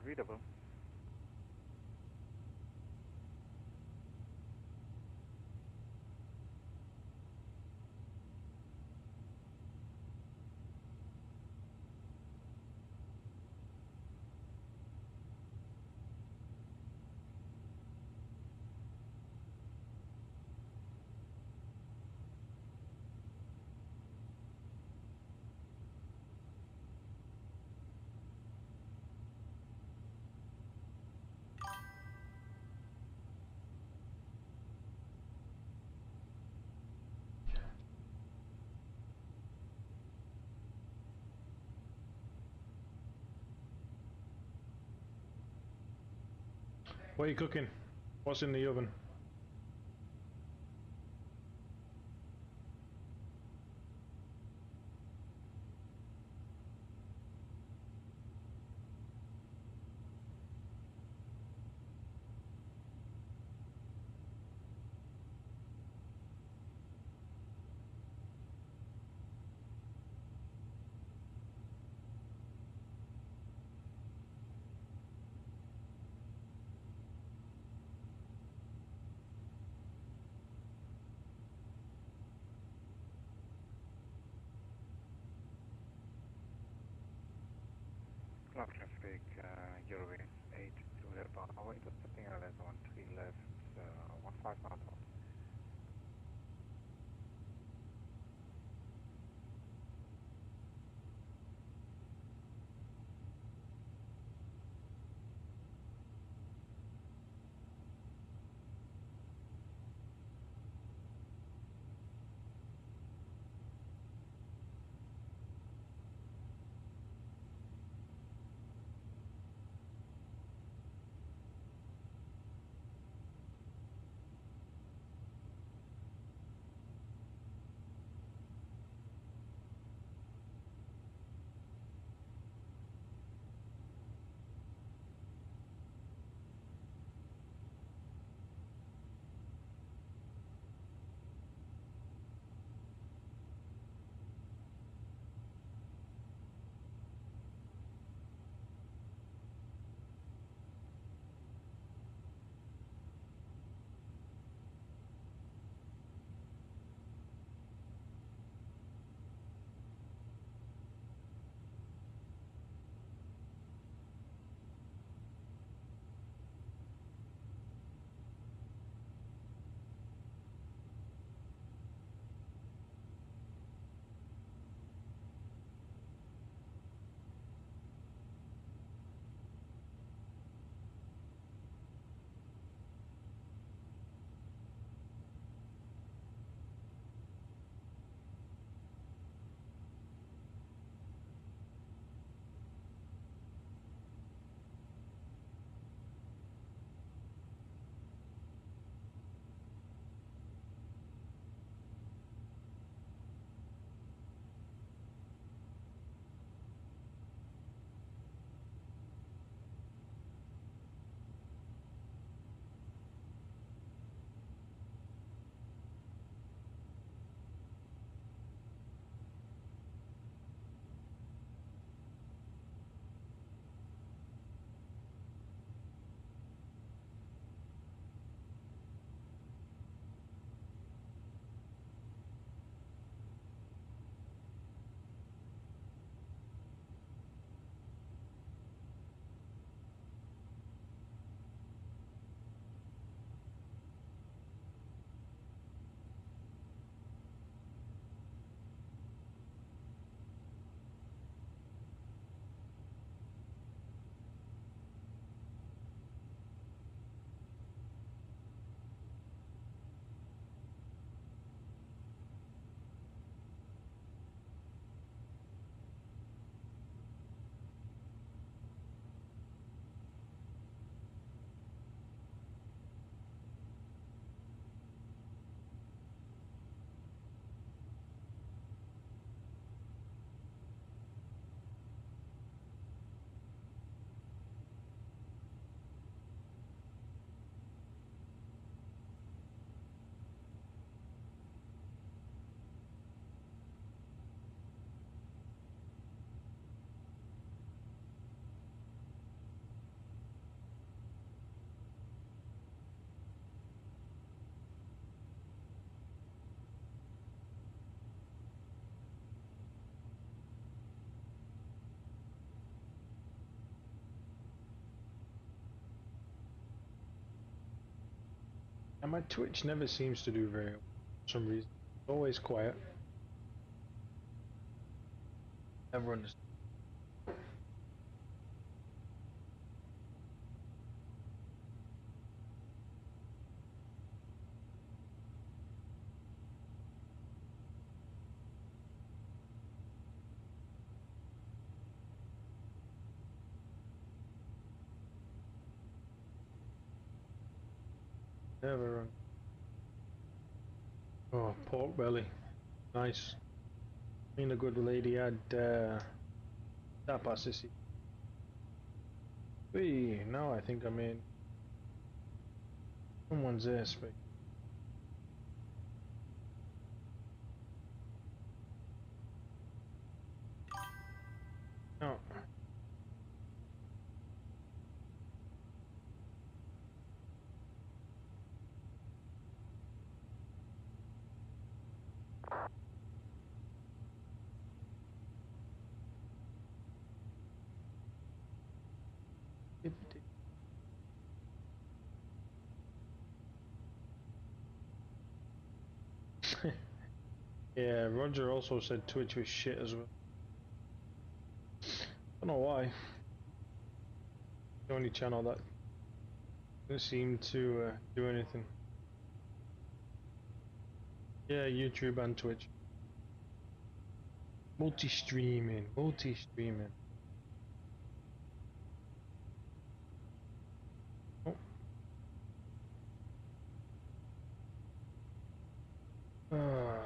Unreadable. What are you cooking? What's in the oven? And my Twitch never seems to do very well for some reason. It's always quiet. Everyone is. Never run. Oh, pork belly. Nice. Me and a good lady had tapas this evening. Whee, now I think I'm in someone's airspace. No. Yeah, Roger also said Twitch was shit as well. Don't know why. The only channel that doesn't seem to do anything. Yeah, YouTube and Twitch. Multi-streaming, multi-streaming. Oh. Ah.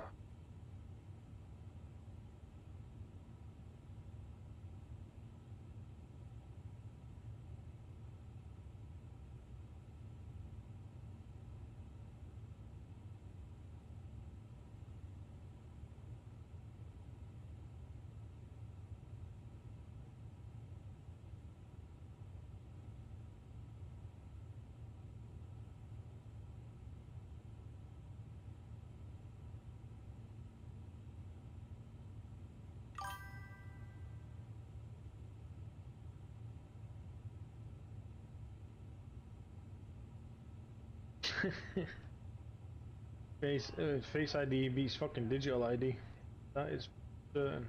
Face ID beats fucking digital ID. That is certain.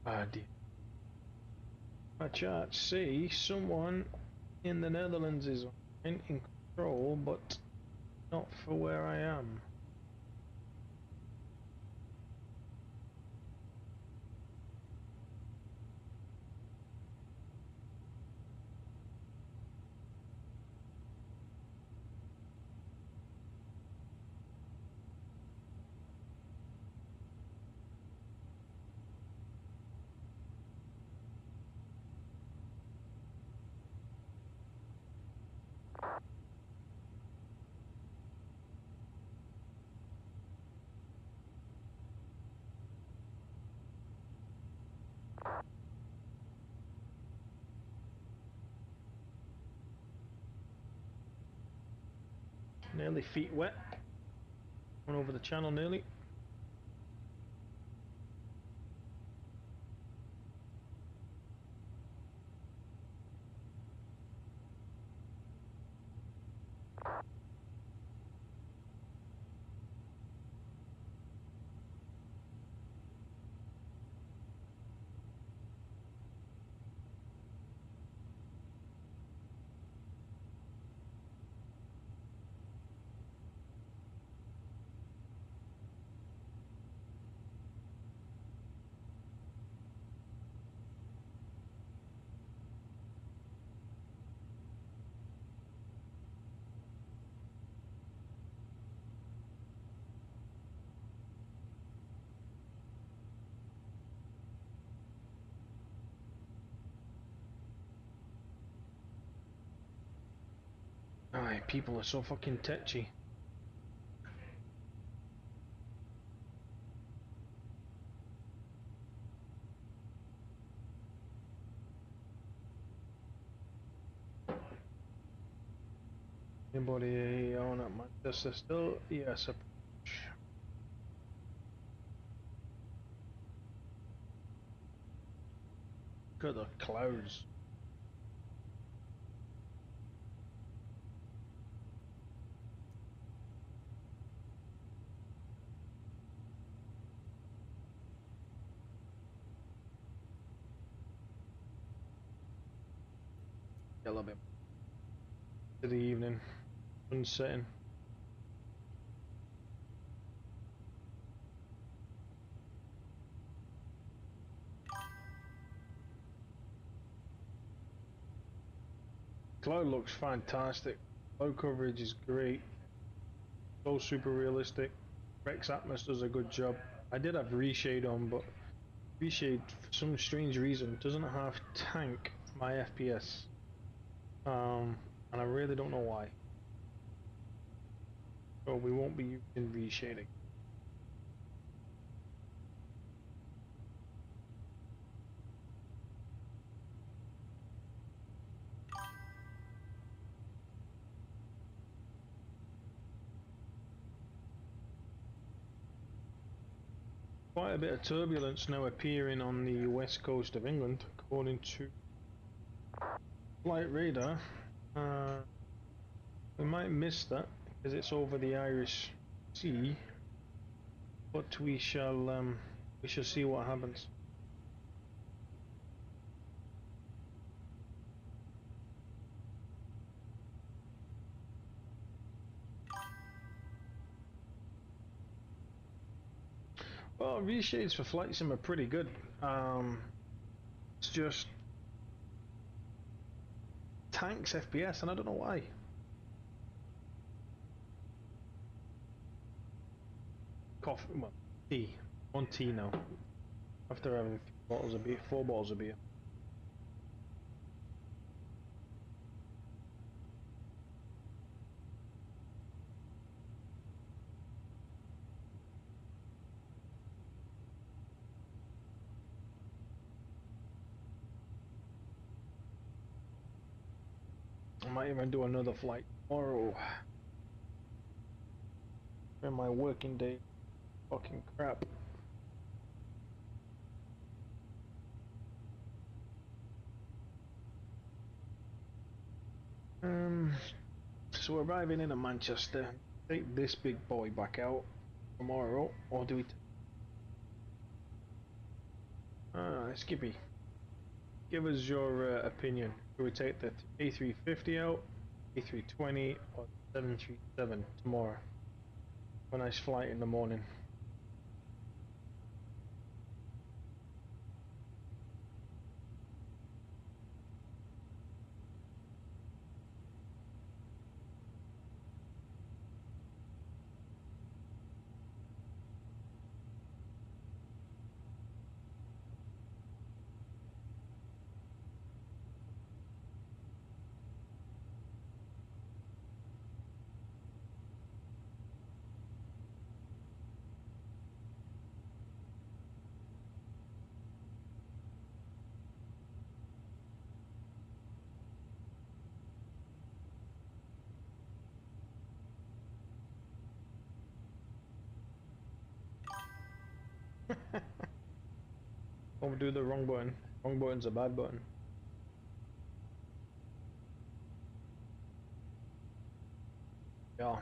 Ah, dear. My chat say someone in the Netherlands is in control, but not for where I am. Nearly feet wet. Went over the channel nearly. Aye, people are so fucking tetchy. Anybody on at Manchester still? Yes. Look at the clouds. A little bit to the evening, sun setting. Cloud looks fantastic. Cloud coverage is great. So super realistic. Rex Atmos does a good job. I did have reshade on, but reshade for some strange reason doesn't half tank my FPS. And I really don't know why. So we won't be using reshading. Quite a bit of turbulence now appearing on the west coast of England, according to flight radar. We might miss that because it's over the Irish Sea, but we shall see what happens. Well, reshades for flight sim are pretty good. It's just tanks FPS, and I don't know why. Coffee, well, tea. On tea now. After having 4 bottles of beer. I might even do another flight tomorrow. In my working day. Fucking crap. So we're arriving in Manchester. Take this big boy back out tomorrow, or do we? Skippy, give us your opinion. Do we take the A350 out, A320, or 737 tomorrow? A nice flight in the morning. Don't do the wrong button. Wrong button's a bad button. Yeah.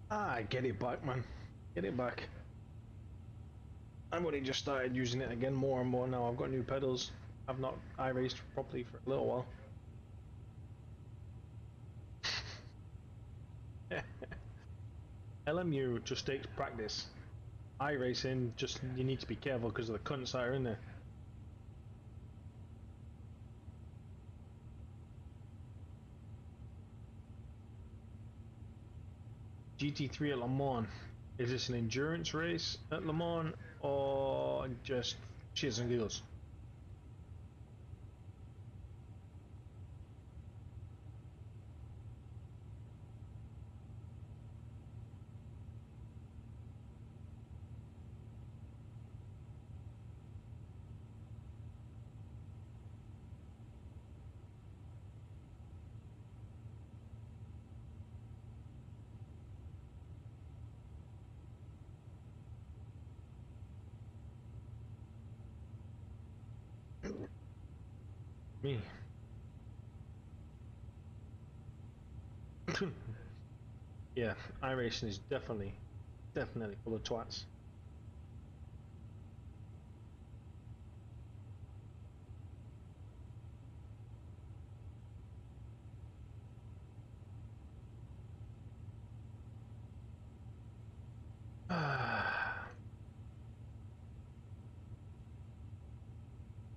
Ah, get it back, man. Get it back. I've only just started using it again more and more now. I've got new pedals. I've not iRaced properly for a little while. LMU just takes practice. iRacing, just you need to be careful because of the cunts that are in there. GT3 at Le Mans. Is this an endurance race at Le Mans or just shits and giggles? Me. Yeah, iRacing is definitely full of twats.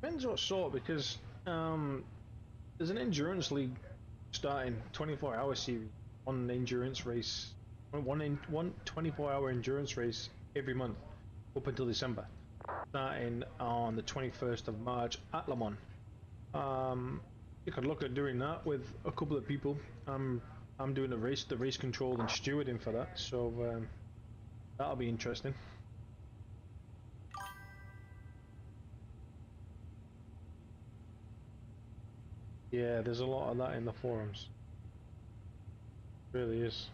Depends what sort, because there's an endurance league starting 24-hour series, one endurance race, one 24-hour endurance race every month up until December, starting on the 21st of March at Le Mans. You could look at doing that with a couple of people. I'm doing the race control and stewarding for that, so that'll be interesting. Yeah, there's a lot of that in the forums. It really is.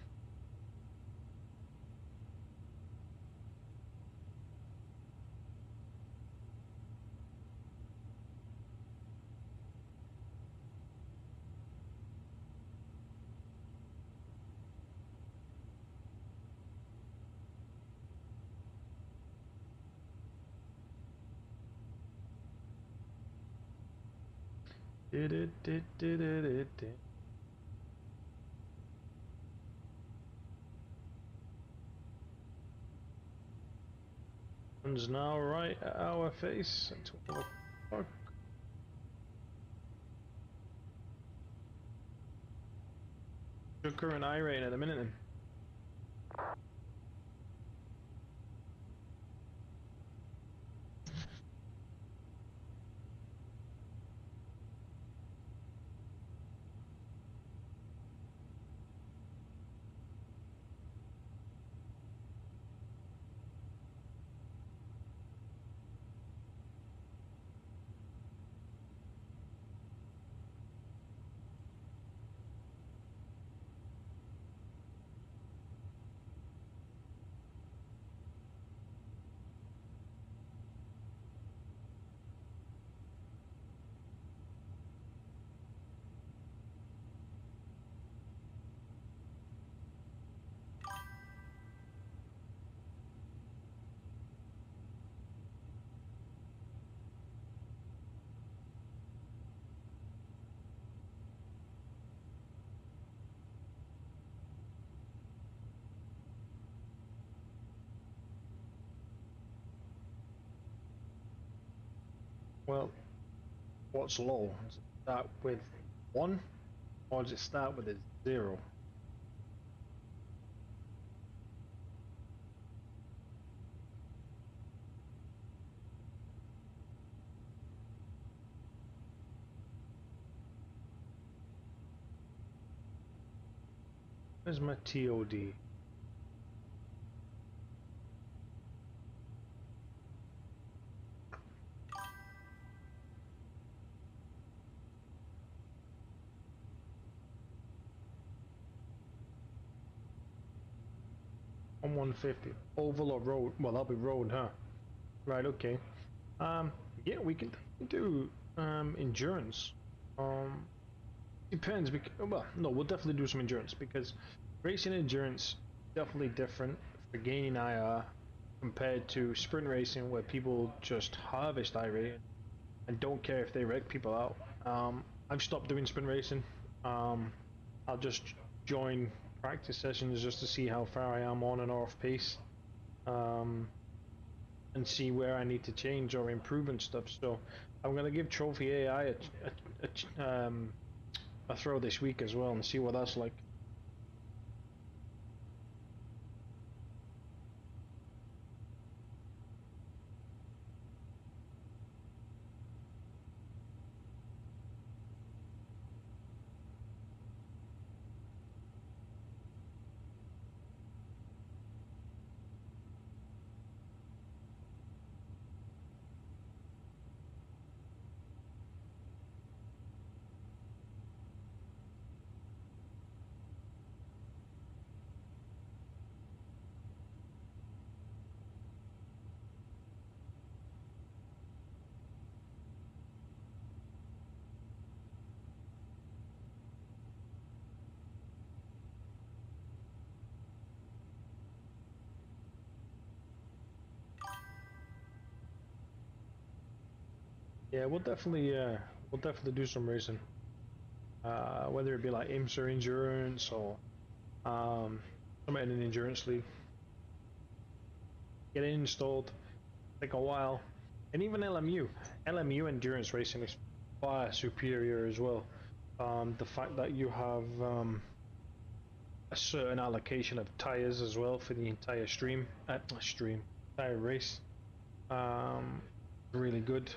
Sun's now right at our face at 12 o'clock. Your current iRate at the minute then? Well, what's low? Does it start with 1 or does it start with a 0? Where's my TOD? On 150. Oval or road? Well, that'll be road, huh? Right, okay. Yeah, we can do endurance. Depends, because, well, no, we'll definitely do some endurance because racing endurance definitely different for gaining IR compared to sprint racing, where people just harvest IR and don't care if they wreck people out. I've stopped doing sprint racing. I'll just join practice sessions just to see how far I am on and off pace, and see where I need to change or improve and stuff. So I'm gonna give Trophy AI a throw this week as well and see what that's like. Yeah, we'll definitely do some racing. Whether it be like IMSA endurance or something in an endurance league. Get it installed, take a while, and even LMU endurance racing is far superior as well. The fact that you have a certain allocation of tires as well for the entire entire race, really good.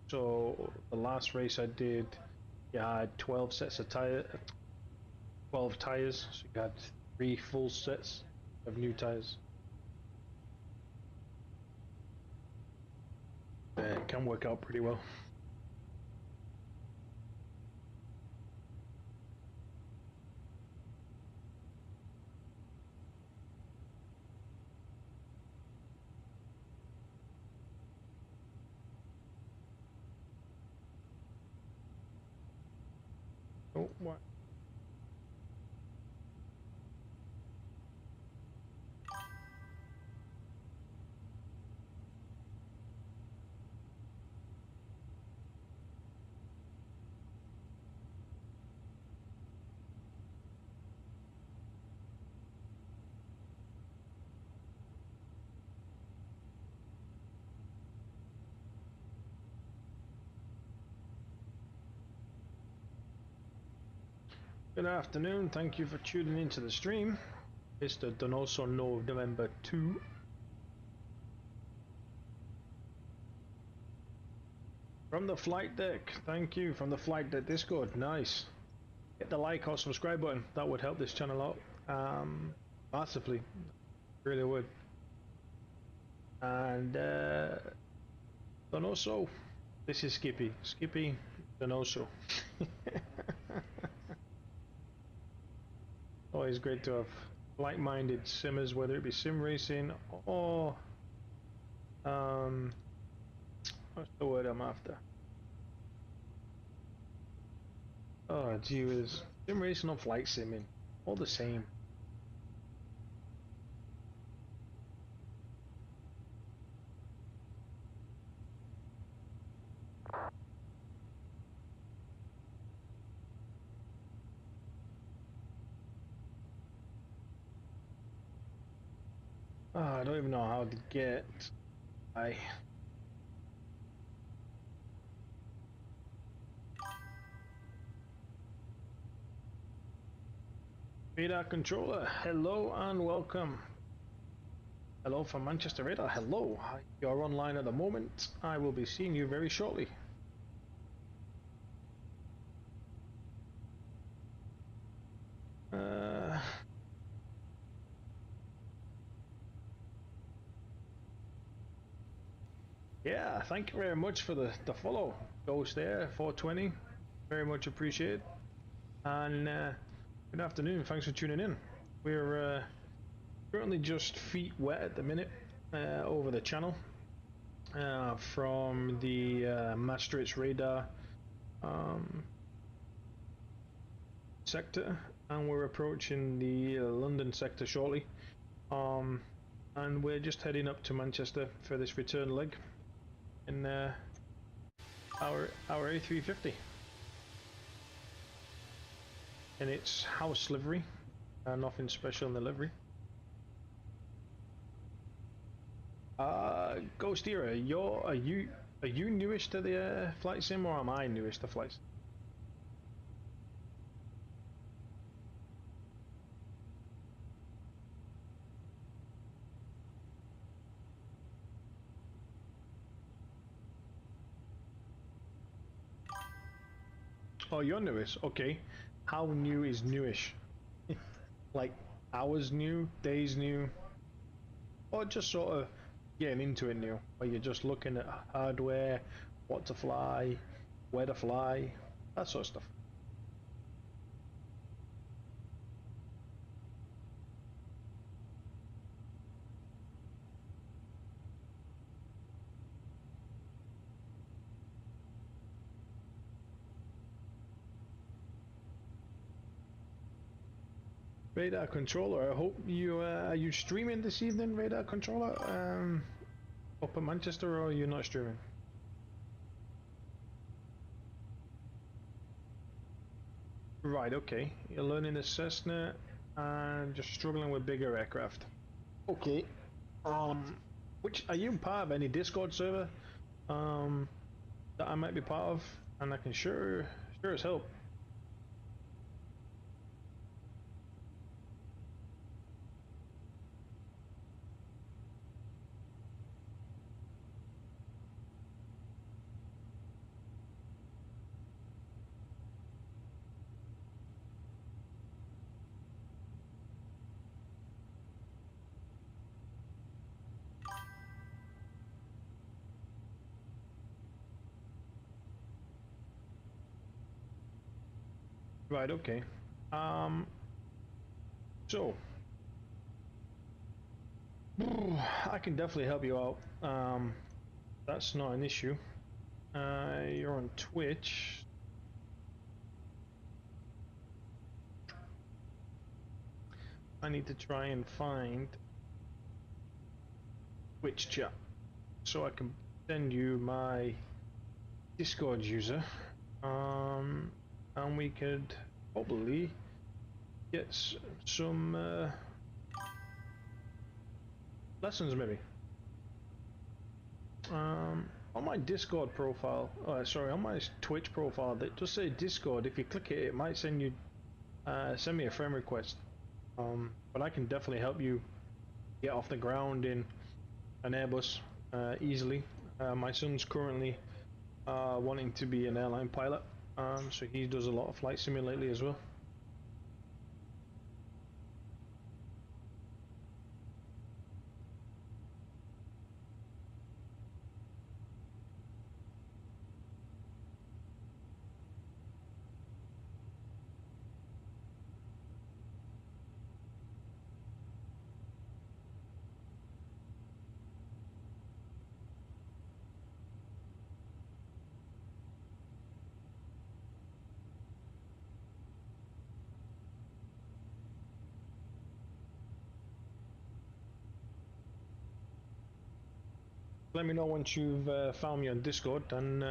So the last race I did, you had 12 sets of 12 tires, so you had 3 full sets of new tires. It can work out pretty well. Oh, what? Good afternoon, thank you for tuning into the stream. It's the Donoso November 2. From the flight deck, thank you, from the flight deck Discord, nice. Hit the like or subscribe button, that would help this channel out massively, really would. And Donoso, this is Skippy Donoso. Always great to have like-minded simmers, whether it be sim racing or what's the word I'm after? Oh gee whiz. Sim racing or flight simming, all the same. Oh, I don't even know how to get. Radar controller, hello and welcome. Hello from Manchester Radar, hello. You're online at the moment. I will be seeing you very shortly. Yeah, thank you very much for the follow. Ghost there, 420. Very much appreciated. And good afternoon, thanks for tuning in. We're currently just feet wet at the minute over the channel from the Maastricht radar sector, and we're approaching the London sector shortly. And we're just heading up to Manchester for this return leg in our A350. And it's house livery, nothing special in the livery. Ghost Era, are you newish to the flight sim, or am I newish to flight sim? Oh, you're newish. Okay, how new is newish? Like hours new, days new, or just sort of getting into it new, where you're just looking at hardware, what to fly, where to fly, that sort of stuff. Radar controller, I hope you are you streaming this evening, radar controller? Up in Manchester, or are you not streaming? Right, okay. You're learning the Cessna and just struggling with bigger aircraft. Okay. Which are you part of any Discord server that I might be part of, and I can sure as help. Right, okay. So I can definitely help you out. That's not an issue. You're on Twitch. I need to try and find Twitch chat so I can send you my Discord user. And we could probably get some lessons maybe. On my Discord profile, sorry, on my Twitch profile, that just say Discord. If you click it, it might send you send me a friend request. But I can definitely help you get off the ground in an Airbus easily. My son's currently wanting to be an airline pilot, so he does a lot of flight sim lately as well. Let me know once you've found me on Discord, and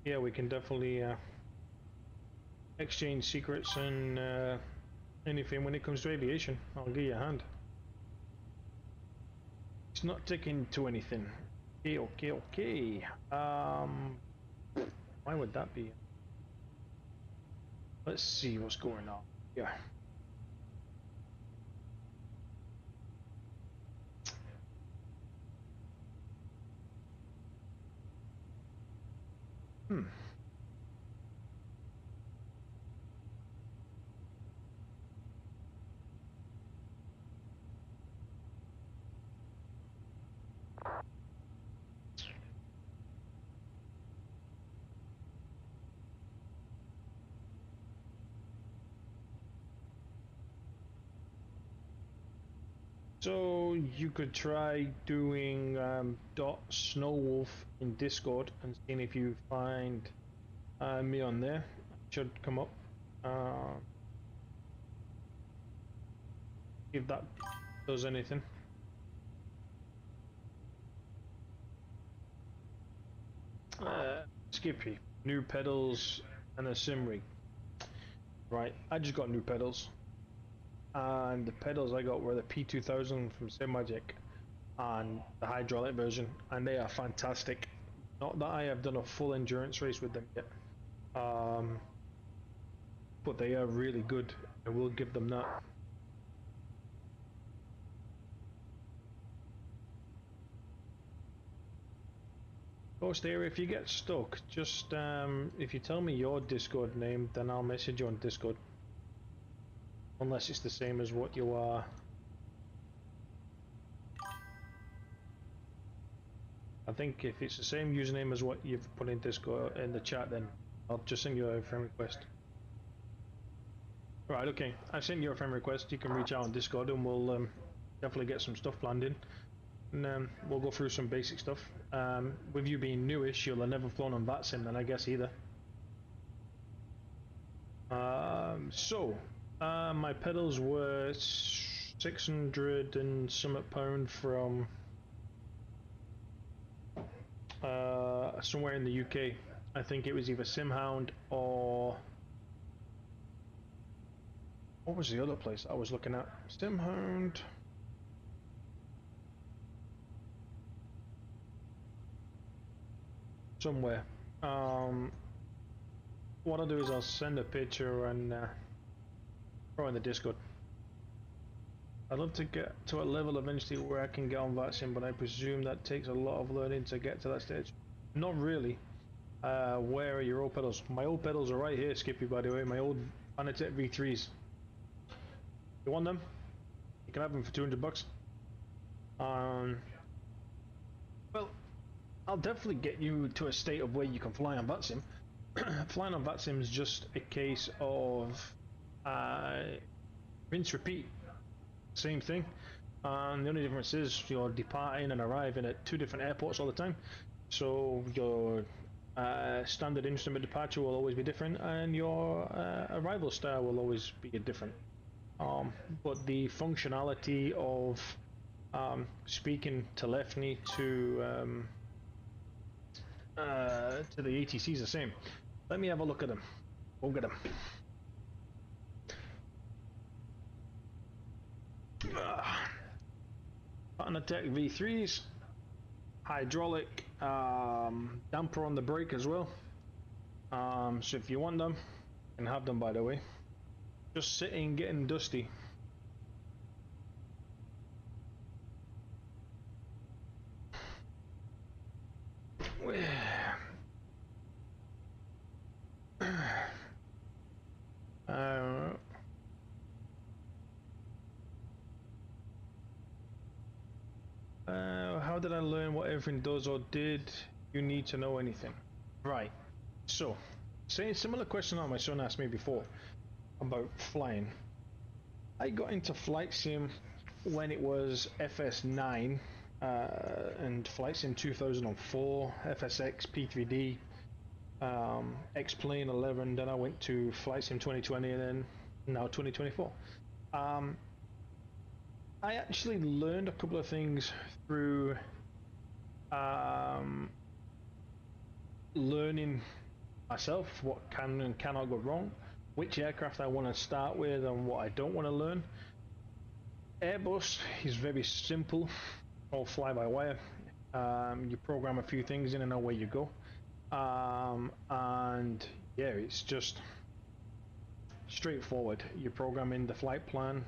yeah, we can definitely exchange secrets and anything when it comes to aviation. I'll give you a hand. It's not taking to anything. Okay. Why would that be? Let's see what's going on. Yeah. So you could try doing .snowwolf in Discord and seeing if you find me on there. It should come up. If that does anything. Skippy, new pedals and a sim rig. Right, I just got new pedals, and the pedals I got were the P2000 from SimMagic and the hydraulic version, and they are fantastic. Not that I have done a full endurance race with them yet, but they are really good. I will give them that. Ghost Area, if you get stuck, just if you tell me your Discord name, then I'll message you on Discord. Unless it's the same as what you are. I think if it's the same username as what you've put in Discord in the chat, then I'll just send you a friend request. Right, okay. I've sent you a friend request. You can reach out on Discord and we'll definitely get some stuff planned in. And we'll go through some basic stuff. With you being newish, you'll have never flown on VATSIM then, I guess, either. My pedals were 600 and some pound from somewhere in the UK. I think it was either SimHound or... what was the other place I was looking at? SimHound... somewhere. What I'll do is I'll send a picture and throw in the Discord. I'd love to get to a level eventually where I can get on VATSIM, but I presume that takes a lot of learning to get to that stage. Not really. Where are your old pedals? My old pedals are right here, Skippy, by the way. My old Anatech V3s. You want them? You can have them for $200. Well, I'll definitely get you to a state of where you can fly on VATSIM. Flying on VATSIM is just a case of rinse repeat, same thing. The only difference is you're departing and arriving at two different airports all the time, so your standard instrument departure will always be different, and your arrival style will always be different. But the functionality of speaking telephony to the ATC is the same. Let me have a look at them. We'll get them. Anatech V3s, hydraulic, damper on the brake as well. So if you want them, you can have them, by the way. Just sitting, getting dusty. How did I learn what everything does, or did you need to know anything? Right, so same similar question that my son asked me before about flying. I got into flight sim when it was FS9 and flight sim 2004, FSX, P3D, X-Plane 11, then I went to flight sim 2020, and then now 2024. I actually learned a couple of things through learning myself what can and cannot go wrong, which aircraft I want to start with and what I don't want to learn. Airbus is very simple, all fly-by-wire. You program a few things in and away you go. And yeah, it's just straightforward. You program in the flight plan.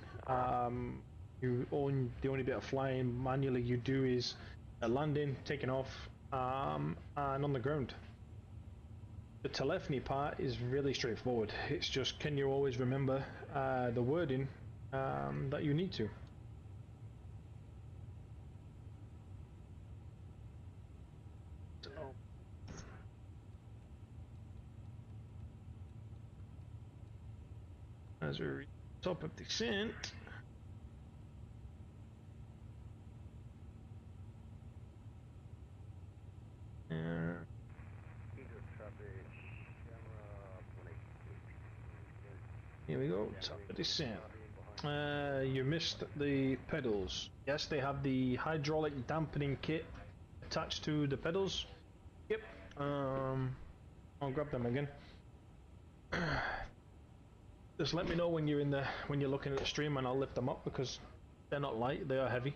The only bit of flying manually you do is a landing, taking off, and on the ground. The telephony part is really straightforward. It's just, can you always remember the wording that you need to? As we reach the top of descent, here we go, top of descent. You missed the pedals. Yes, they have the hydraulic dampening kit attached to the pedals. Yep. I'll grab them again. Just let me know when you're looking at the stream, and I'll lift them up because they're not light; they are heavy.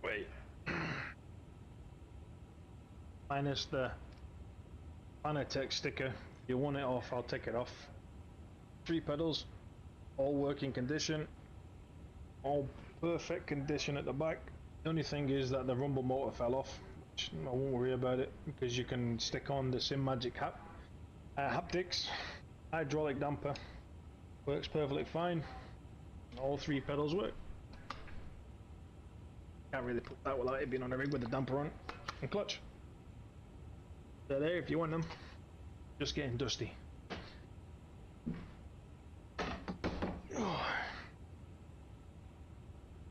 Wait. Minus the Fanatec sticker. If you want it off, I'll take it off. 3 pedals, all working condition, all perfect condition at the back. The only thing is that the rumble motor fell off, which I won't worry about it because you can stick on the SimMagic haptics. Hydraulic damper works perfectly fine. All 3 pedals work. Can't really put that without it being on a rig with the damper on and clutch. They're there if you want them. Just getting dusty.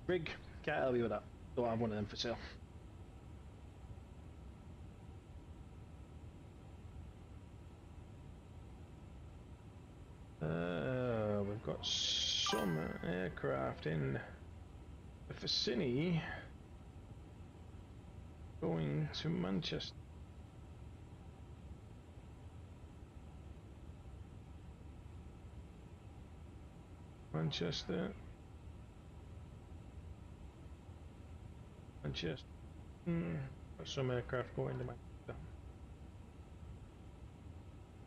Rig, can't help you with that. Don't have one of them for sale. We've got some aircraft in the vicinity going to Manchester. Manchester. Got some aircraft going to Manchester.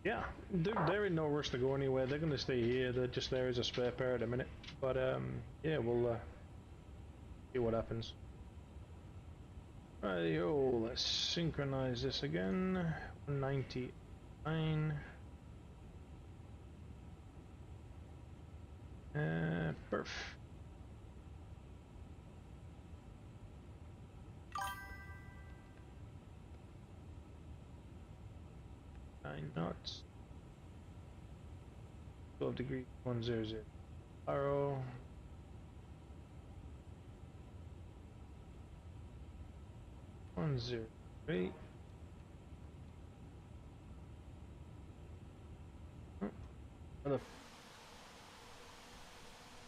Yeah, they're in no rush to go anywhere. They're going to stay here. They're just there as a spare pair at a minute. But yeah, we'll see what happens. Rightio, let's synchronize this again. 199. Perf. Nine knots. 12 degrees 100. Arrow. One zero eight. Another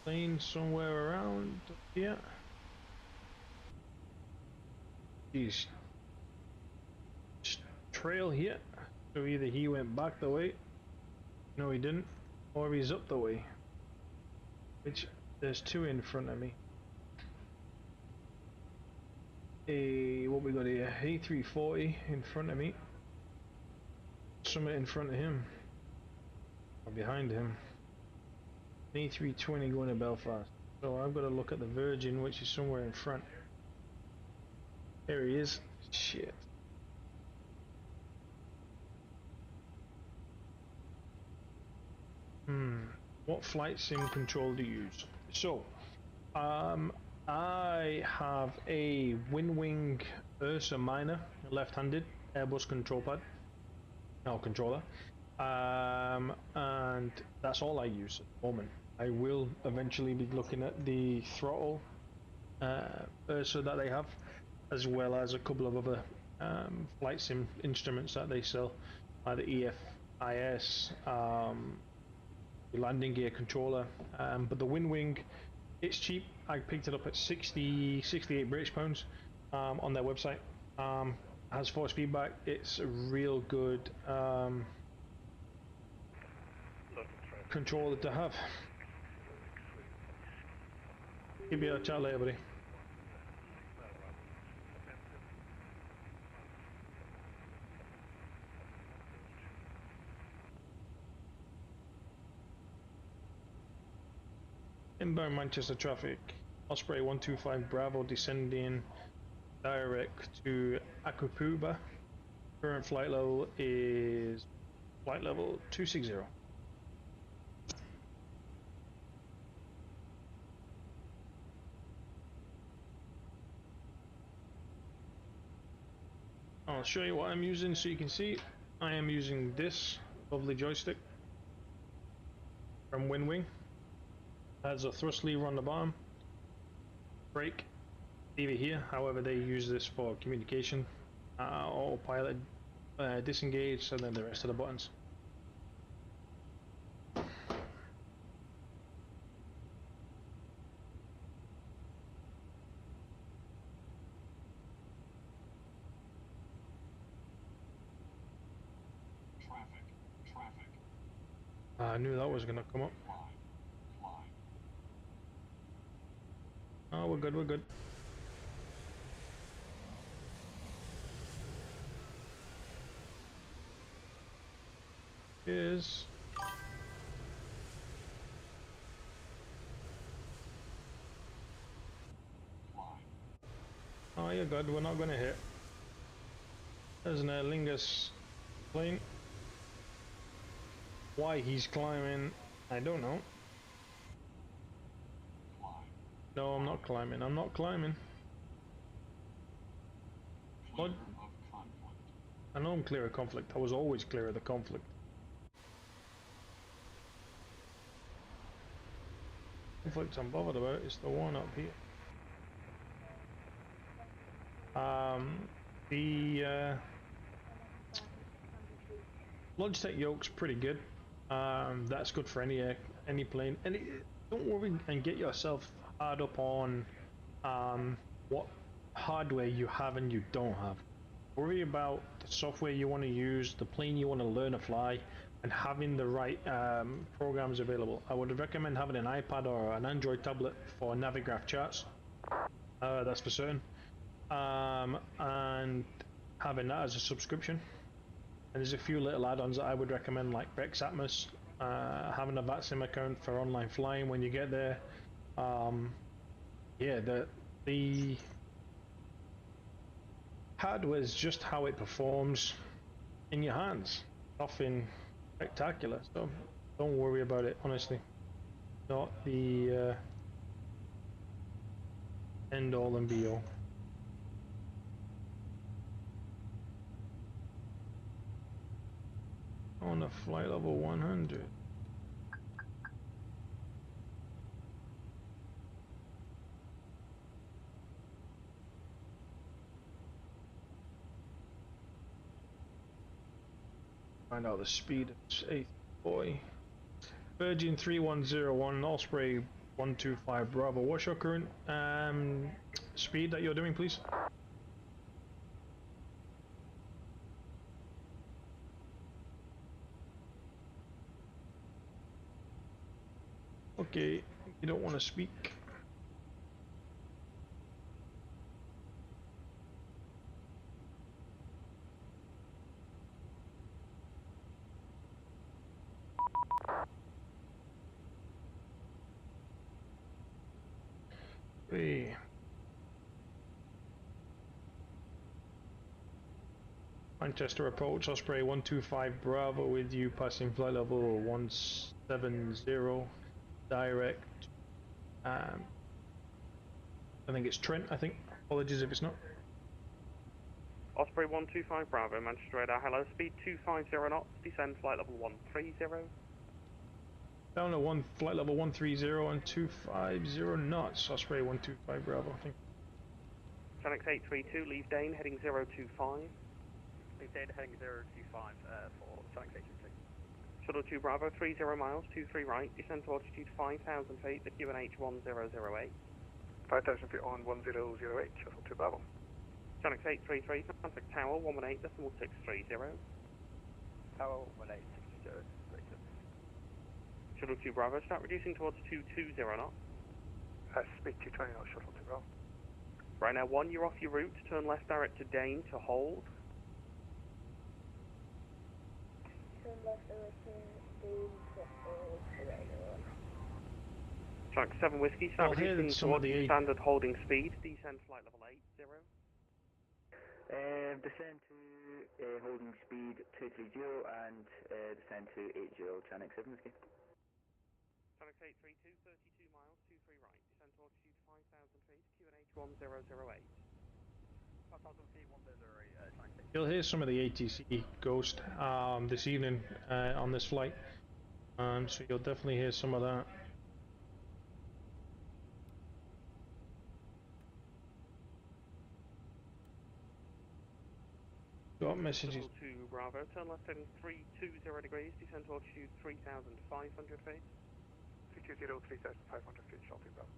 plane somewhere around here. He's trail here. So either he went back the way, no he didn't, or he's up the way. Which there's 2 in front of me. What we got here? A340 in front of me. Somewhere in front of him. Or behind him. A320 going to Belfast. So I've got to look at the Virgin, which is somewhere in front. There he is. Shit. What flight sim control do you use? So, I have a Winwing Ursa Minor, left-handed Airbus control pad, no controller, and that's all I use at the moment. I will eventually be looking at the throttle Ursa that they have, as well as a couple of other flight sim instruments that they sell, either EFIS, landing gear controller, but the Winwing, it's cheap. I picked it up at 68 British pounds on their website. Has force feedback. It's a real good controller to have. Give you a chat later, buddy. Inbound Manchester traffic. Osprey 125 Bravo descending direct to Akupuba. Current flight level is flight level 260. I'll show you what I'm using so you can see. I am using this lovely joystick from WinWing. Has a thrust lever on the bottom, brake lever here. However, they use this for communication, autopilot, disengage, and then the rest of the buttons. Traffic. I knew that was gonna come up. Climb. Oh, we're good, we're good. Is oh, you're good. We're not gonna hit. There's an Aer Lingus plane. Why he's climbing, I don't know. No, I'm not climbing. I'm not climbing. What? I know I'm clear of conflict. I was always clear of the conflict. Conflict I'm bothered about is the one up here. The Logitech yoke's pretty good. That's good for any plane. And don't worry and get yourself hard up on what hardware you have and you don't have. Worry about the software you want to use, the plane you want to learn to fly, and having the right programs available. I would recommend having an iPad or an Android tablet for Navigraph charts. That's for certain. And having that as a subscription. And there's a few little add-ons that I would recommend, like Rex Atmos, having a VATSIM account for online flying when you get there. Yeah, the hardware is just how it performs in your hands. Nothing spectacular, so don't worry about it, honestly. Not the end all and be all. On a flight level 100. Find out the speed of this eighth boy. Virgin 3101, Osprey 125 Bravo. What's your current speed that you're doing, please? Okay, you don't want to speak. Hey. Manchester approach, Osprey 125 Bravo with you, passing flight level 170. Direct. I think it's Trent, I think. Apologies if it's not. Osprey 125 Bravo, Manchester radar, hello, speed 250 knots, descend flight level 130. Down to flight level 130 and 250 knots, Osprey 125 Bravo, I think. Channel 832, leave Dane, heading 025. Leave Dane, heading 025 for Channel 832. Shuttle 2 Bravo, 30 miles, 23 right, descend to altitude 5,000 feet, the QNH 1008. 5,000 feet on 1008, Shuttle 2 Bravo. Channel 833, contact Tower 118.630. Tower 18630. Shuttle 2 Bravo, start reducing towards 220 knots. Speed 220 knots, Shuttle 2 Bravo. Right now, 1, you're off your route, turn left direct to Dane to hold. Turn left direct to Dane to hold. Channel 7 Whiskey, start reducing towards standard holding speed, descend flight level 80. Descend to holding speed 230 and descend to 80, Channel 7 Whiskey. Channel 832, 32 miles, 23 right, descend to altitude 5,000 feet, QNH 1008. You'll hear some of the ATC Ghost this evening on this flight, so you'll definitely hear some of that. Got messages. To Bravo, turn left heading 320 degrees, descend to altitude 3,500 feet. 320, 3,500 feet, Charlie Bravo.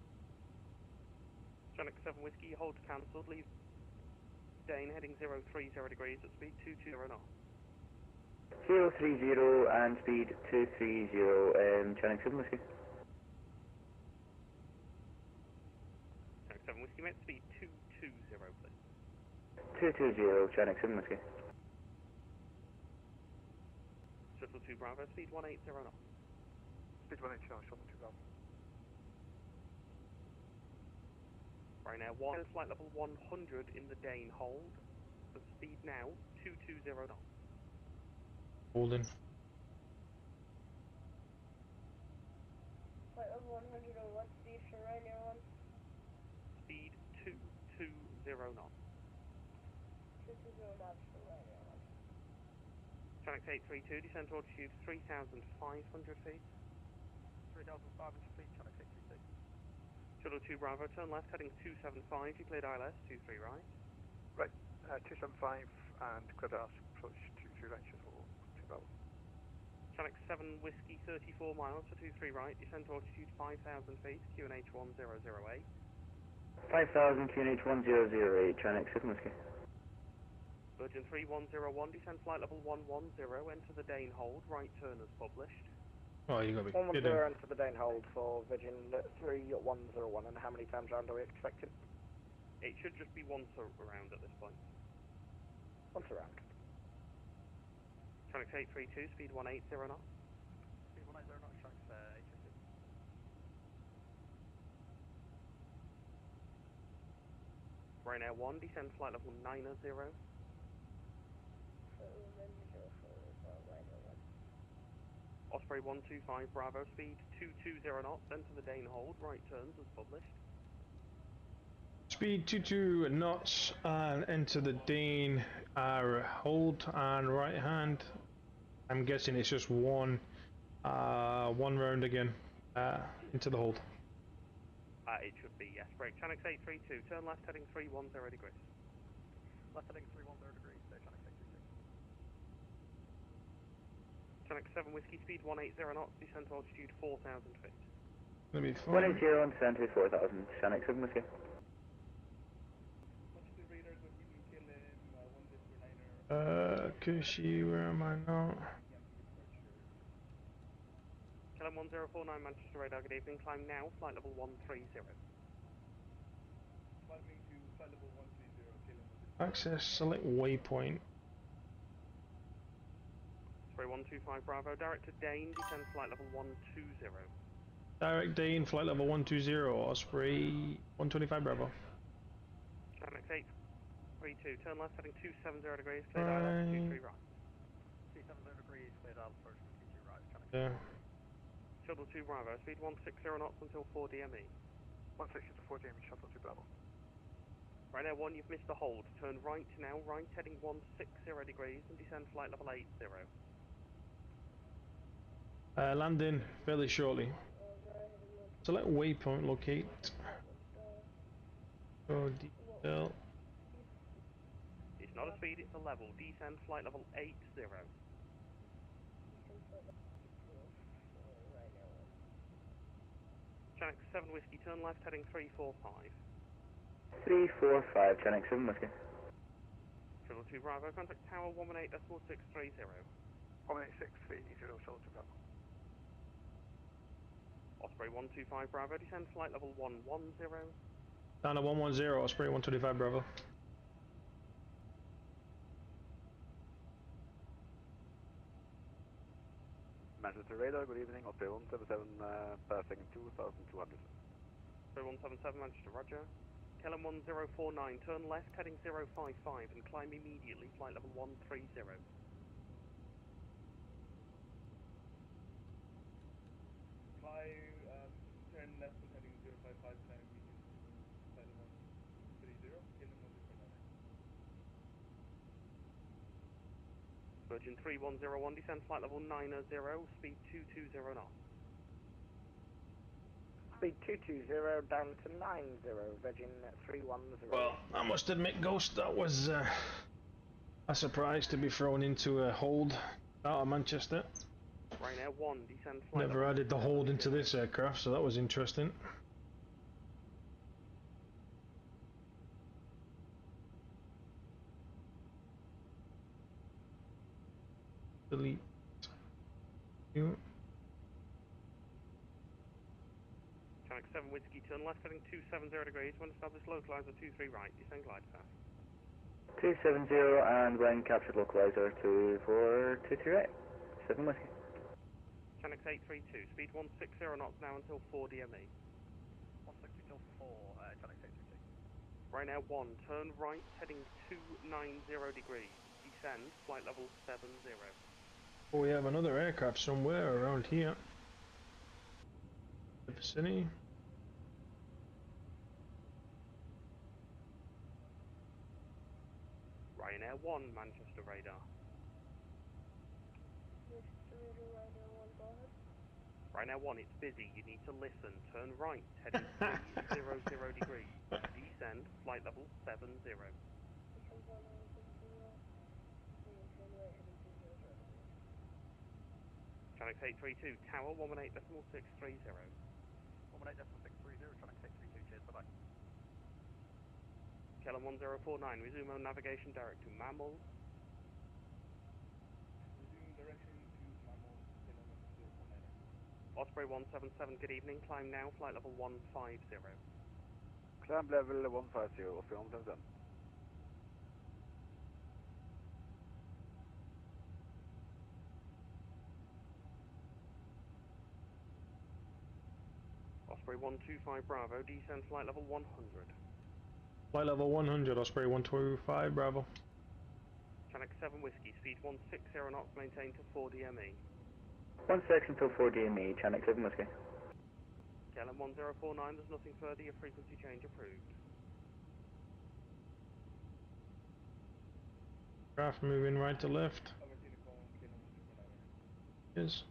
Chinook 7 Whiskey, hold cancelled, leave Dane heading 030 degrees at speed 220 knots. 030 and speed 230, Chinook 7 Whiskey. Chinook 7 Whiskey, met speed 220 please. 220, Chinook 7 Whiskey. Shuttle 2 Bravo, speed 180 knots. Speed 180, Shuttle 2 Bravo. Right now, flight level 100 in the Dane hold. The speed now 220 knots. Holding. Flight level 100 on what speed for Ryanair 1? Speed 220 knots. 220 knots for Ryanair 1. Chinook 832, descend to altitude 3,500 feet. 3,500 feet, Chinook 832. Shuttle 2 Bravo, turn left heading 275, you cleared ILS, 23 right. Right, 275 and clear to approach 23 right, Shuttle 2 Bravo. Chinook 7 Whiskey, 34 miles for 23 right, descend to altitude 5,000 feet, QNH 1008. 5000, QNH 1008, Chinook 7 Whiskey. Virgin 3101, descend flight level 110, enter the Dane hold, right turn as published. Oh, you gotta be 110 kidding. enter the Dane hold for Virgin 3101, and how many times round are we expecting? It should just be once around at this point. Once around. Chinook 832, speed 180 knots. Speed 180 knots, Chinook 832. Ryanair 1, descend flight level 90. Osprey 125 Bravo, speed 220 knots, enter the Dane hold, right turns as published. Speed 22 knots and enter the Dane hold and right hand. I'm guessing it's just one round again into the hold. It should be, yes. Break. Chinook 832, turn left heading 310 degrees. Left heading 310 degrees, so Chinook 832. Chinook 7 Whiskey, speed 180 knots, descent altitude 4,000 feet. Gonna be fine. 180 and descend to 4000, Chinook 7 Whiskey. What's the radar going to be killing 109er? Kushi, where am I now? KLM 1049 Manchester radar, good evening. Climb now, flight level 130. Climbing to flight level 130, killing Access select waypoint. Osprey 125 Bravo, direct to Dane, descend flight level 120. Direct Dane, flight level 120, Osprey 125 Bravo. Chinook 832, turn left heading 270 degrees, cleared ILS, 23 right. 270 degrees, cleared out first, 22 right, Chinook. Yeah. Shuttle 2 Bravo, speed 160 knots until 4 DME. 160 to 4 DME, Shuttle 2 Bravo. Ryanair 1, you've missed the hold. Turn right now, right heading 160 degrees and descend flight level 80. Landing fairly shortly. Select waypoint, locate. Go detail. It's not a speed, it's a level. Descend flight level 80. Chinook 7 Whiskey, turn left heading 345. 345, Chinook 7 Whiskey. Shuttle 2 Bravo, contact tower 118.630. 18630, Shuttle 2 Bravo. Osprey 125 Bravo, descend flight level 110. Down to 110, Osprey 125 Bravo. Manchester radar, good evening, Osprey 177, passing 2200. Osprey 177 Manchester, roger. KLM 1049, turn left heading 055 and climb immediately, flight level 130. Turn left and heading 055, climb medium to flight level 130, KLM 1049. Virgin 3101, descend flight level 90, speed 220 knots. Speed 220 down to 90, Virgin 310. Well, I must admit, Ghost, that was a surprise to be thrown into a hold out of Manchester. Ryanair 1, descend flight Never level added the hold into this aircraft, so that was interesting. Delete. You. Channel 7 Whiskey, turn left heading 270 degrees, when established localizer 23 right, descend glide path. 270 and when captured localizer 2423 right. 7 Whiskey. Channel 832, speed 160 knots now until 4 DME. 160 till 4, Channel 832. Ryanair 1, turn right heading 290 degrees, descend flight level 70. Oh, we have another aircraft somewhere around here. The vicinity. Ryanair 1, Manchester radar. Ryanair 1, it's busy, you need to listen. Turn right, heading 300 degrees. Descend, flight level 70. Channel 832, tower 118.630. 118.630, Channel 832, cheers, bye-bye. KLM 1049, resume on navigation direct to Mammal. Resume direction to Mammal, KLM 1049. Osprey 177, good evening, climb now, flight level 150. Climb level 150, Osprey 177. Osprey 125 Bravo, descend flight level 100. Flight level 100, Osprey 125, Bravo. Channel 7 Whiskey, speed 160 knots, maintain to 4 DME. 16 until 4 DME, Channel 7 Whiskey. KLM 1049, there's nothing further, your frequency change approved. Craft moving right to left. Yes.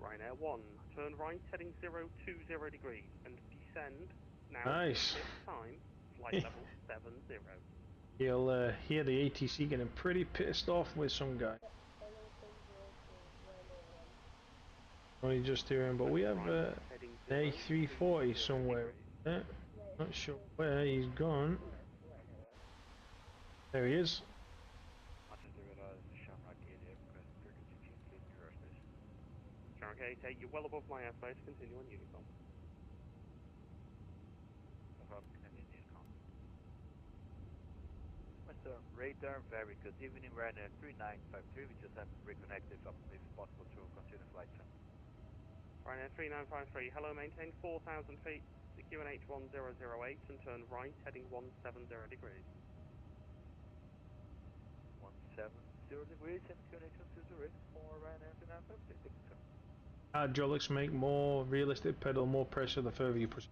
Ryanair 1, turn right, heading 020 degrees, and descend now. Nice. This time, flight level 70. You'll hear the ATC getting pretty pissed off with some guy. Only just hearing, but we have an A340 somewhere. Yeah, not sure where he's gone. There he is. Manchester radar, this is Shamrock 88, request frequency change leading your airspace. Shamrock 88, you're well above my airspace, continue on Unicom. No problem, continue on Unicom. Mr. Radar, very good evening, Ryanair 3953, we just have to reconnect if possible to continue flight time. Ryanair 3953, hello, maintain 4,000 feet to QNH 1008 and turn right, heading 170 degrees. 170 degrees and QNH 120 for Ryanair 3953, thank you, sir. Hydraulics make more realistic pedal, more pressure the further you push.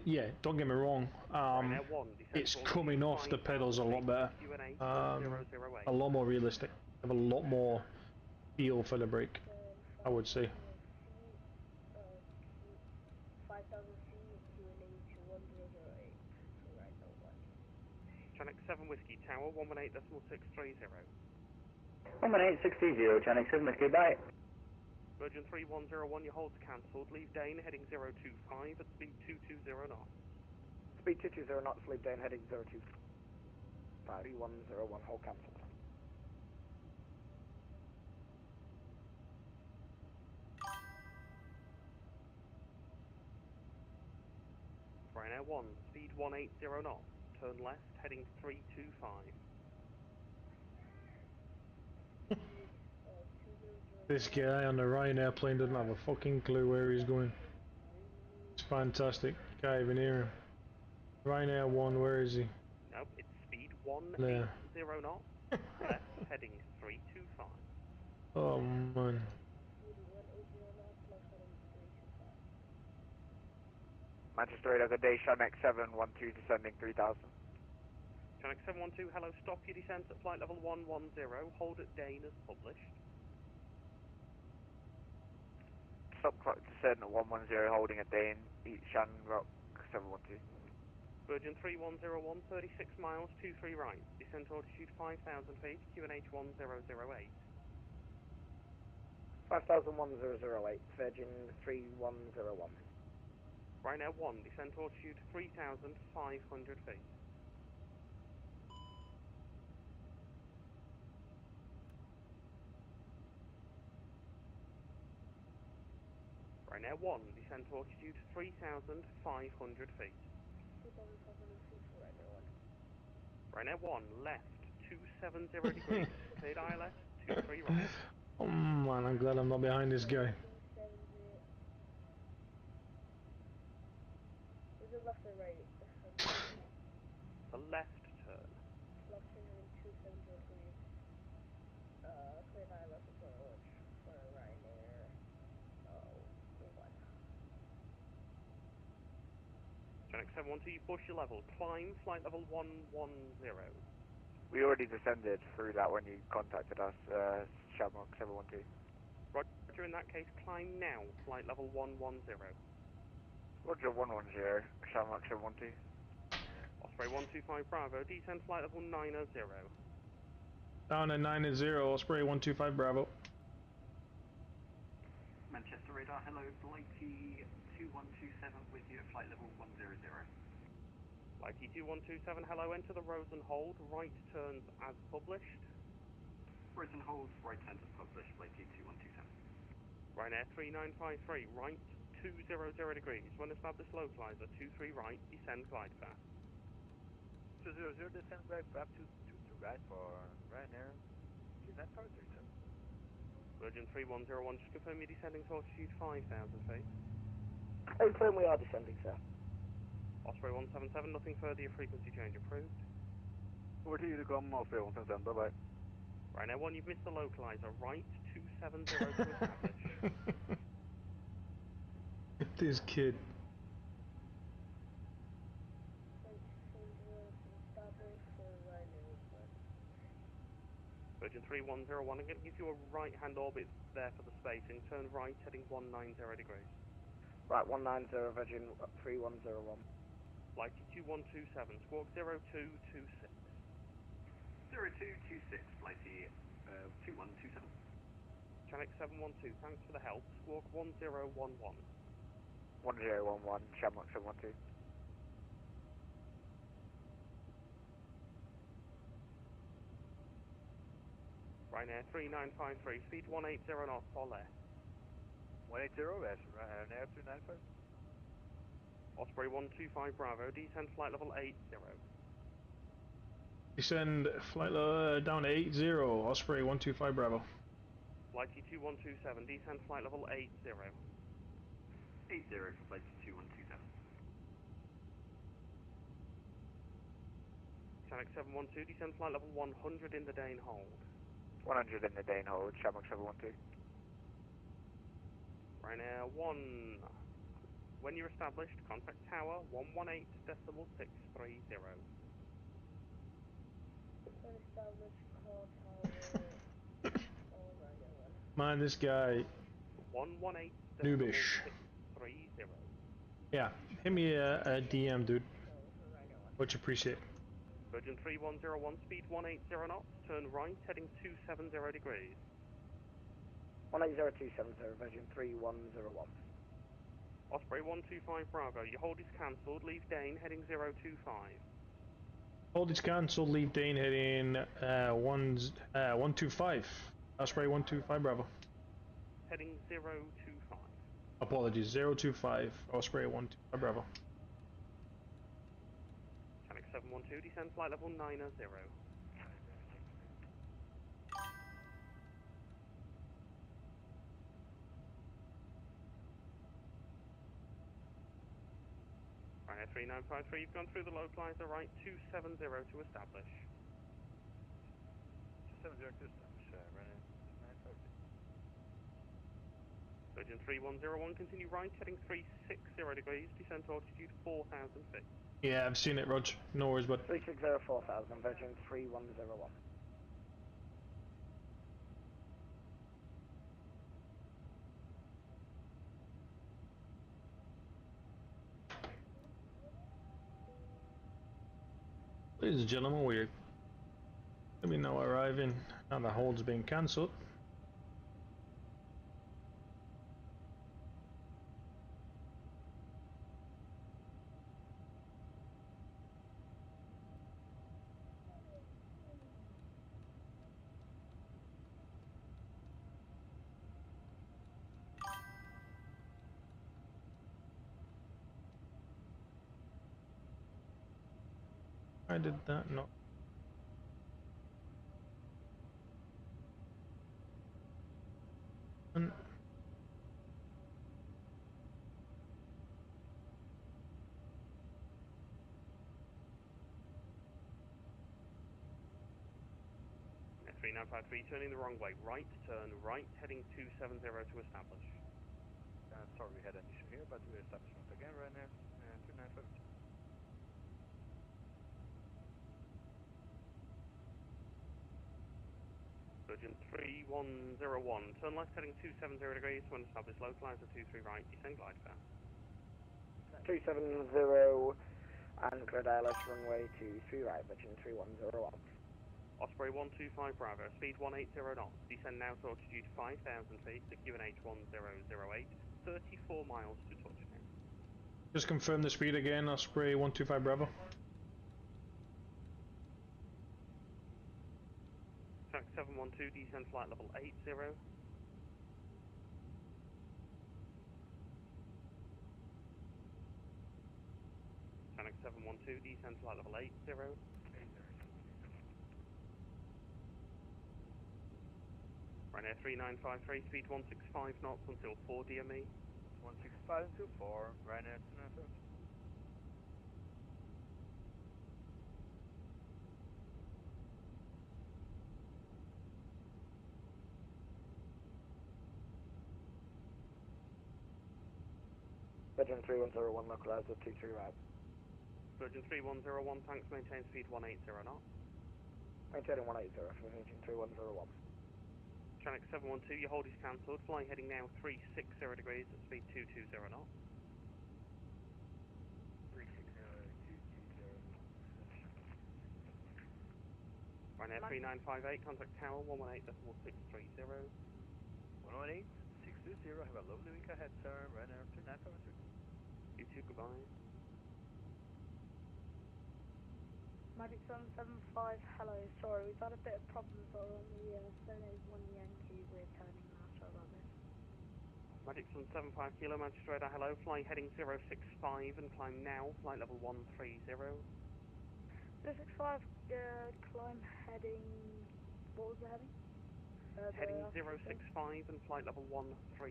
Yeah, don't get me wrong. It's coming off the pedals a lot better. A lot more realistic. Have a lot more feel for the brake, I would say. 5,000 feet to an 1008. Right now, what? Channel 7 Whiskey Tower 118.630. 118.630, Channel 7 Whiskey, bye. Virgin 3101, your hold's cancelled. Leave Dane heading 025 at speed 220 knots. Speed 220 knots, leave Dane heading 025. 3101, hold cancelled. Ryanair 1, speed 180 knots. Turn left, heading 325. This guy on the Ryanair plane doesn't have a fucking clue where he's going. It's fantastic. Can't even hear him. Ryanair 1, where is he? Nope, it's speed 180 knots. Left, heading 325. Oh man. Manchester radar, good day, Shamrock 712 descending 3000. Channel 712, hello, stop your descent at flight level 110, hold at Dane as published. Stop descent at 110, holding at Dane, Eat Shan Rock 712. Virgin 3101, 36 miles, 23 right. Descent altitude 5,000 feet, QNH 1008. 5,1008, Virgin 3101. Ryanair 1, descent altitude 3,500 feet. Ryanair 1, descent altitude 3,500 feet. 2,500 feet for Ryanair 1. Ryanair 1, left 270 degrees, cleared ILS 23 right. Oh man, I'm glad I'm not behind this guy. 270. Is it left or right? The left turn. Left turn heading 270 degrees. Cleared ILS is going to watch for Ryanair 1. Channel 712, you push your level, climb flight level 110. We already descended through that when you contacted us, Shamrock 712. Roger, in that case, climb now, flight level 110. Roger 110, Shamrock 712. Osprey 125 Bravo, descend flight level 90. Down at 9 at 0, Osprey 125 Bravo. Manchester radar, hello, Blighty 2127 with you at flight level 100. Blighty 2127, hello, enter the rows and hold, right turns as published. Rows and hold, right turns as published, Blighty 2127. Ryanair 3953, right 200 degrees, when established localizer 23 right, descend glide path. 200, descend glide path 22 right for Ryanair. Descend tower 37. Virgin 3101, just confirm you're descending to altitude 5,000 feet. Confirm we are descending, sir. Osprey 177, nothing further, your frequency change approved. Over to you to come, Osprey 177, bye bye. Ryanair 1, you've missed the localizer, right 270 to establish. This kid. Virgin 3101, I'm going to give you a right-hand orbit there for the spacing. Turn right, heading 190 degrees. Right, 190, Virgin 3101. Blighty 2127, squawk 0226. 0226, Blighty 2127. Channel 712, thanks for the help. Squawk 1011. 1011, Shamrock 712. Ryanair 3953, speed 180 knots or less. 180, that's Ryanair 395. Osprey 125 Bravo, descend flight level 80. Descend flight down to 80, Osprey 125 Bravo. Blighty 2127, descend flight level 80. 80 for Blighty 2127. Channel 712, descend flight level 100 in the Dane hold. 100 in the Dane hold, Shamrock 712. Ryanair 1, when you're established, contact tower 118.630. Established call tower. Man, this guy. 118.630. Noobish. Yeah, hit me a DM, dude. Much appreciate. Virgin 3101, speed 180 knots, turn right, heading 270 degrees. 180270, Virgin 3101. Osprey 125 Bravo, your hold is cancelled, leave Dane, heading 025. Hold is cancelled, leave Dane heading 125. Osprey 125 Bravo. Heading 025. Apologies, 025, Osprey 125 Bravo. Channel 712, descend flight level 90. Ryanair 3953, you've gone through the localizer right 270 to establish. 270 to establish, Ryanair 950. Virgin 3101, continue right, heading 360 degrees, descent altitude 4,000 feet. Yeah, I've seen it, Rog. No worries, but 3604,000, Virgin 3101. ladies and gentlemen, we're going to be now arriving. Now the hold's been cancelled. I did that, no. And Yeah, 3953, turning the wrong way. Right, turn right, heading 270 to establish. Sorry we had an issue here, but we're established once again, Ryanair 295. Virgin 3101, turn left heading 270 degrees, when established localizer 23 right, descend glide path. 270 and clear ILS runway 23 right, Virgin 3101. Osprey 125 Bravo, speed 180 knots, descend now to altitude 5,000 feet to QNH 1008, 34 miles to touchdown. just confirm the speed again, Osprey 125 Bravo. Track 712, descend flight level 80. Channel 712, descend flight level 80. Ryanair 3953, speed 165 knots until 4 DME. 165 until 4, Ryanair 295. Virgin 3101, localizer 23 right. Virgin 3101, thanks, maintain speed 180 knots. Maintaining 180 for Virgin 3101. Channel 712, your hold is cancelled, fly heading now 360 degrees at speed 220 knots. 360, 220. Ryanair 3958, contact tower 118.630. 118, 620, have a lovely week ahead, sir. Ryanair 2953. You too, goodbye. Magic 775, hello, sorry, we've had a bit of problems on the 781 Yankee, we're turning now, sorry about this. Magic Sun 75 Kilo, Manchester Radar, hello, fly heading 065 and climb now, flight level 130. 065, climb heading, what was the heading? Heading 065 and flight level 130.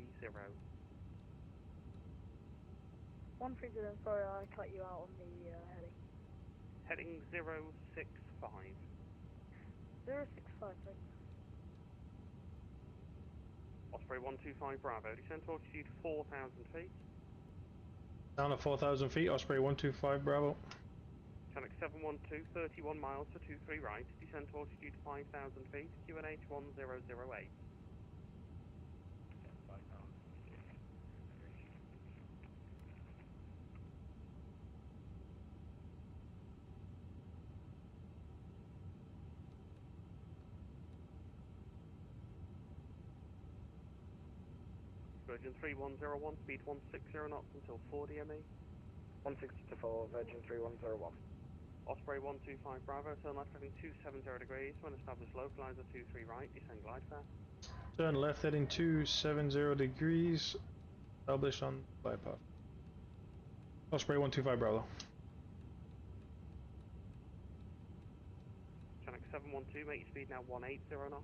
130, sorry, I cut you out on the heading. Heading 065. 065, thanks. Osprey 125 Bravo, descend to altitude 4,000 feet. Down at 4,000 feet, Osprey 125 Bravo. Channel 712, 31 miles to 23 right, descend to altitude 5,000 feet, QNH 1008. Virgin 3101, speed 160 knots until 4 DME. 160 to 4, Virgin 3101. Osprey 125 Bravo, turn left heading 270 degrees, when established localizer 23 right, descend glide path. Turn left heading 270 degrees, established on glide path. Osprey 125 Bravo. Channel 712, make your speed now 180 knots.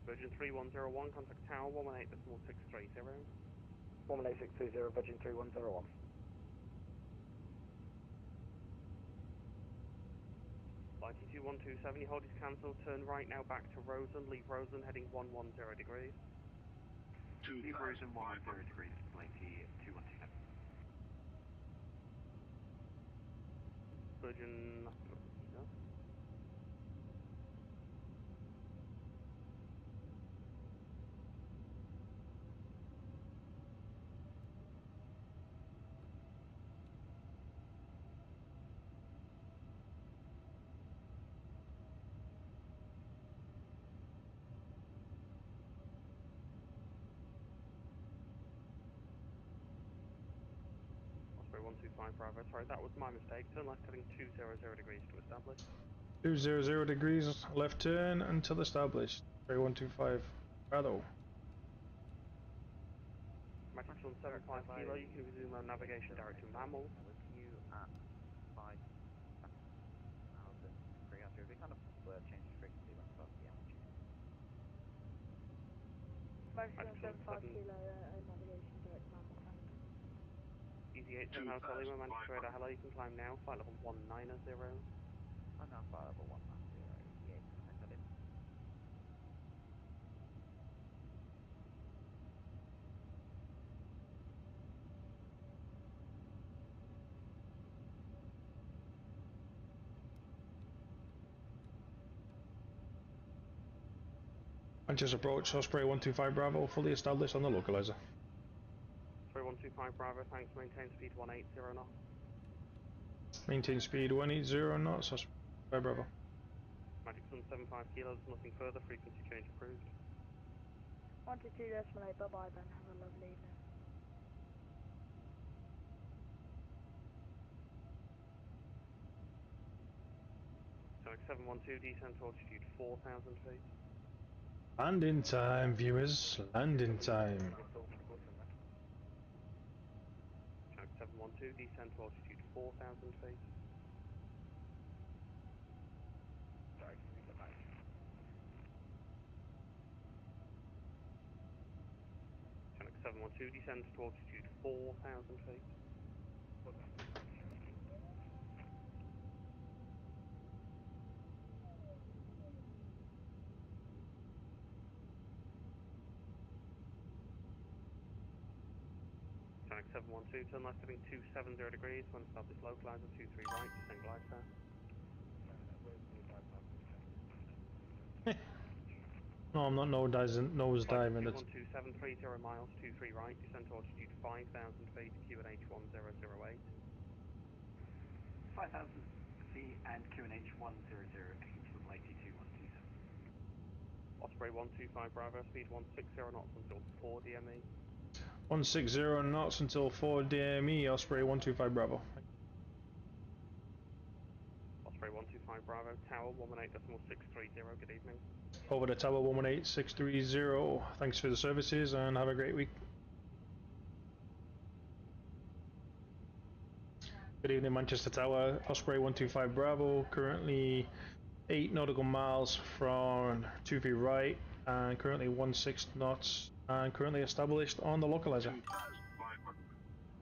Virgin 3101, contact tower 118.630. 118.630, Virgin 3101. Flight 2127, your hold is cancelled, turn right now back to Rosen, leave Rosen heading 110 degrees. Leave horizon 110 degrees, Blakey 2127. Virgin. Osprey 125 Bravo. Sorry, that was my mistake. Turn left heading 200 degrees to establish. 200 degrees, left turn until established. 125 Bravo. Matrix 175 Kilo, you can resume our navigation direct to Mammal. With you at 5,000 frequency. We kind of change the frequency when above the altitude. Matrix 175 Kilo, navigation direct to Mammal, thanks. Easy 8 Hotel Lima, Manchester Radar, hello, you can climb now, flight level 190. I'm now flight level 190, Easy 8, Hotel Lima. Manchester approach, Osprey 125 Bravo, fully established on the localizer. Osprey 125 Bravo, thanks, maintain speed 180 knots. Maintain speed 180 knots, Osprey 125 Bravo. Magic 175 Kilo, there's nothing further, frequency change approved. 122.8, bye bye then, have a lovely evening. Sonic 712, descent to altitude 4,000 feet. Land in time, viewers, land in time. Sonic 712, descent to altitude 4,000 feet. Sorry, can we get back? Sonic 712, descend to altitude 4,000 feet. Sonic 712, turn left heading 270 degrees, when established localizer 23 right, descend glide path. No, I'm not nose diving. It's 12730 miles, 23 right, descend to altitude 5,000 feet, QNH 1008. 5,000 feet and QNH 1008 with Blakey 2127. Osprey 125 Bravo, speed 160 knots until 4 DME. 160 knots until 4 DME, Osprey 125 Bravo. Osprey 125 Bravo, tower 118.630, good evening. Over the tower 118630, thanks for the services and have a great week. Good evening, Manchester Tower, Osprey 125 Bravo, currently 8 nautical miles from 2 feet right and currently 16 knots and currently established on the localizer.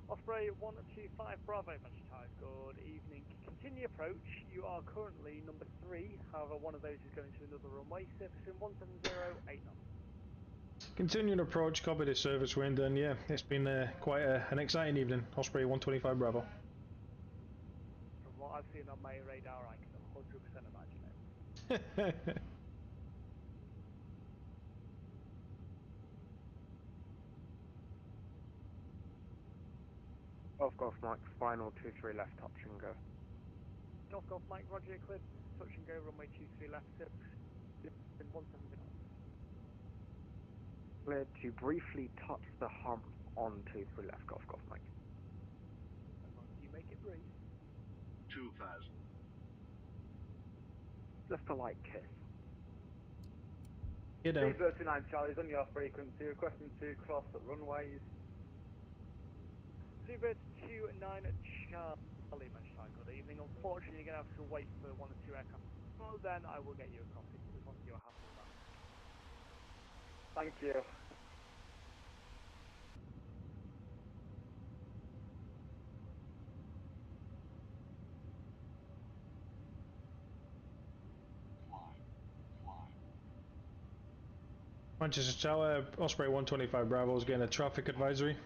Osprey 125 Bravo, Manchester Tower, good evening. Continue approach, you are currently number 3, however one of those is going to another runway, surfacing 170, 8 knots. Continuing approach, copy the service wind, and yeah, it's been quite an exciting evening. Osprey 125 Bravo. From what I've seen on my radar, I can 100% imagine it. Golf Golf Mike, final 23 left, touch and go. Golf Golf Mike, roger, clear, touch and go, runway 23 left, tips, 170 knots. Cleared to briefly touch the hump on 23 left, Golf Golf Mike. As long as you make it brief. 2,000. Just a light kiss. You know. 339 Charlie's on your frequency, requesting to cross the runways. Seabird 29 Charlie, Manchester, good evening. Unfortunately, you're going to have to wait for 1 or 2 aircraft. Well, then I will get you across it, as long as you're happy with that. Thank you. Climb. Manchester Tower, Osprey 125 Bravo is getting a traffic advisory.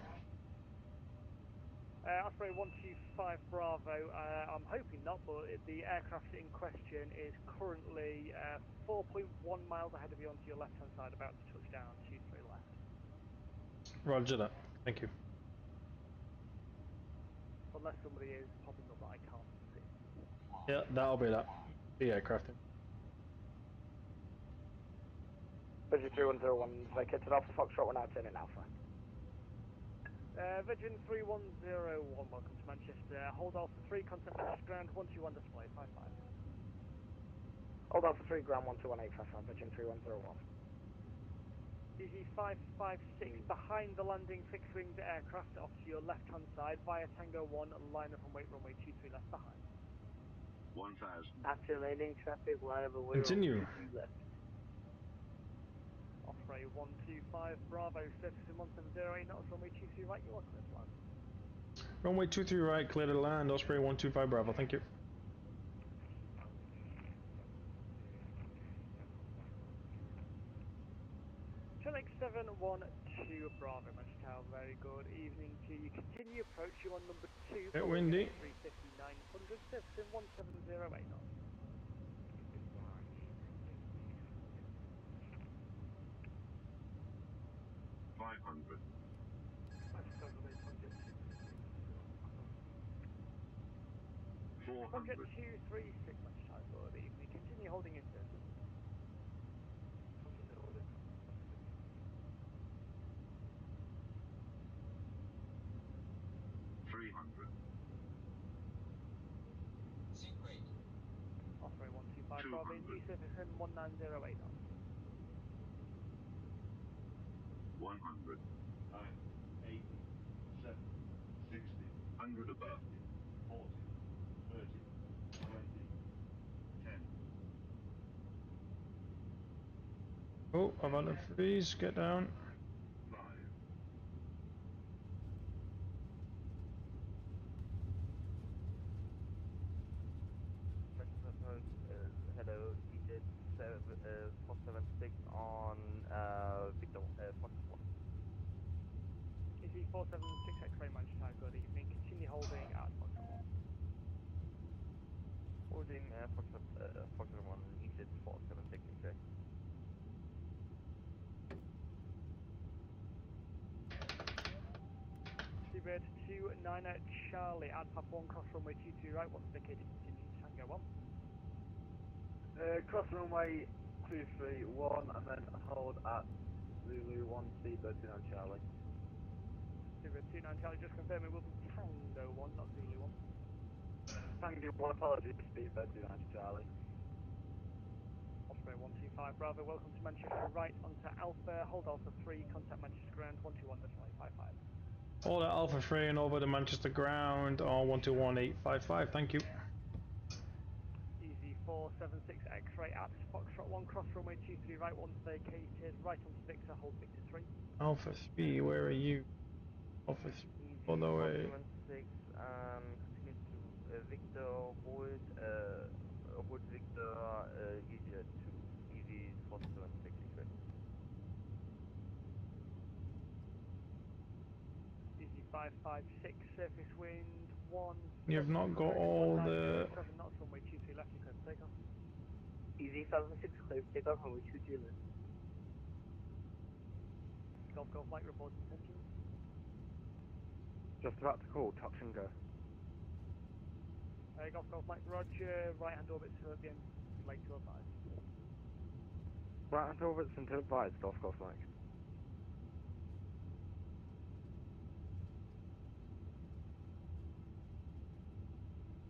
Osprey 125 Bravo, I'm hoping not, but the aircraft in question is currently 4.1 miles ahead of you onto your left-hand side, about to touch down, 23 left. Roger that, thank you. Unless somebody is popping up that I can't see. Yeah, that'll be that. The aircraft. Vision 3101 vacated Alpha Foxtrot, we're now turning Alpha. Virgin 3101, welcome to Manchester. Hold Alpha 3, contact Manchester ground, 121 display, 55. Hold Alpha 3, ground 121855, Virgin 3101. DZ 556, behind the landing fixed-winged aircraft, off to your left-hand side, via Tango 1, line up and wait runway 23 left behind. 1000. After landing traffic, line up and wait Continue. runway 23 left. Osprey 125 Bravo, surfacing 1708 knots, runway 23 right, you are clear to land. Runway 23 right, clear to land, Osprey 125 Bravo, thank you. Trelix 712 Bravo, Manchester Tower, very good evening to you. Continue approach, you on number 2. Bit windy. 350 900, surfacing 1708 knots. 500. Project 236, Manchester Tower, good evening. Continue holding in service. 300. Osprey 125 Bravo, new surfacing 1908 knots. 100. 80, 70, 60, 100 above. 40, 30, 20, 10. Oh, I'm on a freeze, get down. 5. Hello, EJ 476 on Victor Fox 1. EC 476 X-ray, Manchester Tower, good evening. Continue holding at Fox 1. Holding Fox 1, EJ 476 X-ray. Seabird 29 at Charlie, at Pap 1, cross runway 22 right, once vacated, continue Tango 1. Cross runway 231 and then hold at Zulu 1 Seabird 29 Charlie. Seabird 29 Charlie, just confirm it will be Tango 1, not Zulu 1. Tango 1, apologies, Seabird 29 Charlie. Osprey 125 Bravo, welcome to Manchester, right onto Alpha, hold Alpha 3, contact Manchester ground, 121 decimal 855. Hold at Alpha 3 and over to Manchester ground on 121855, thank you. Easy 476 X-ray at Foxtrot 1, cross runway 23 right, once vacated, right onto Victor, hold Victor 3. Alpha 3, where are you? Alpha 3, all the way. 476 continue to Victor, hold Victor, EJ to EV 476 X-ray. Easy 556, surface wind 1. You've not got all the... 7 knots, runway 23 left, you can take off. Easy 556, clear to take off runway 23 left. Golf Golf Mike report intentions. Just about to call, touch and go. Golf Golf Mike, roger, right hand orbits at the end, late to advise. Right hand orbits and to advise, Golf Golf Mike.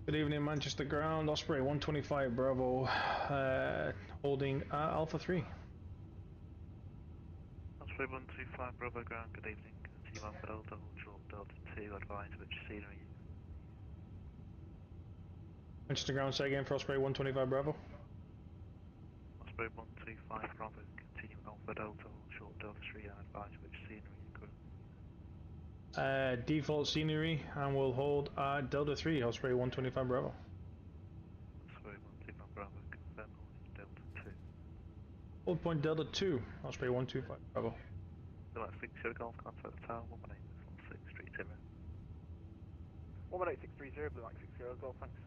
Good evening, Manchester ground, Osprey 125 Bravo, holding Alpha 3. Osprey 125 Bravo ground, good evening. Continue on Delta, hold short Delta 2, advise which scenery. Manchester ground, say again for Osprey 125 Bravo. Osprey 125 Bravo, continue Alpha Delta, hold short Delta 3, and advise which scenery you could. Default scenery, and we'll hold Delta 3, Osprey 125 Bravo. Osprey 125 Bravo, confirm holding Delta 2. Hold point Delta 2, Osprey 125 Bravo. Select 60 Golf, contact the tower, 118.1630. 118.630, Blue Mike 60 Golf, thanks.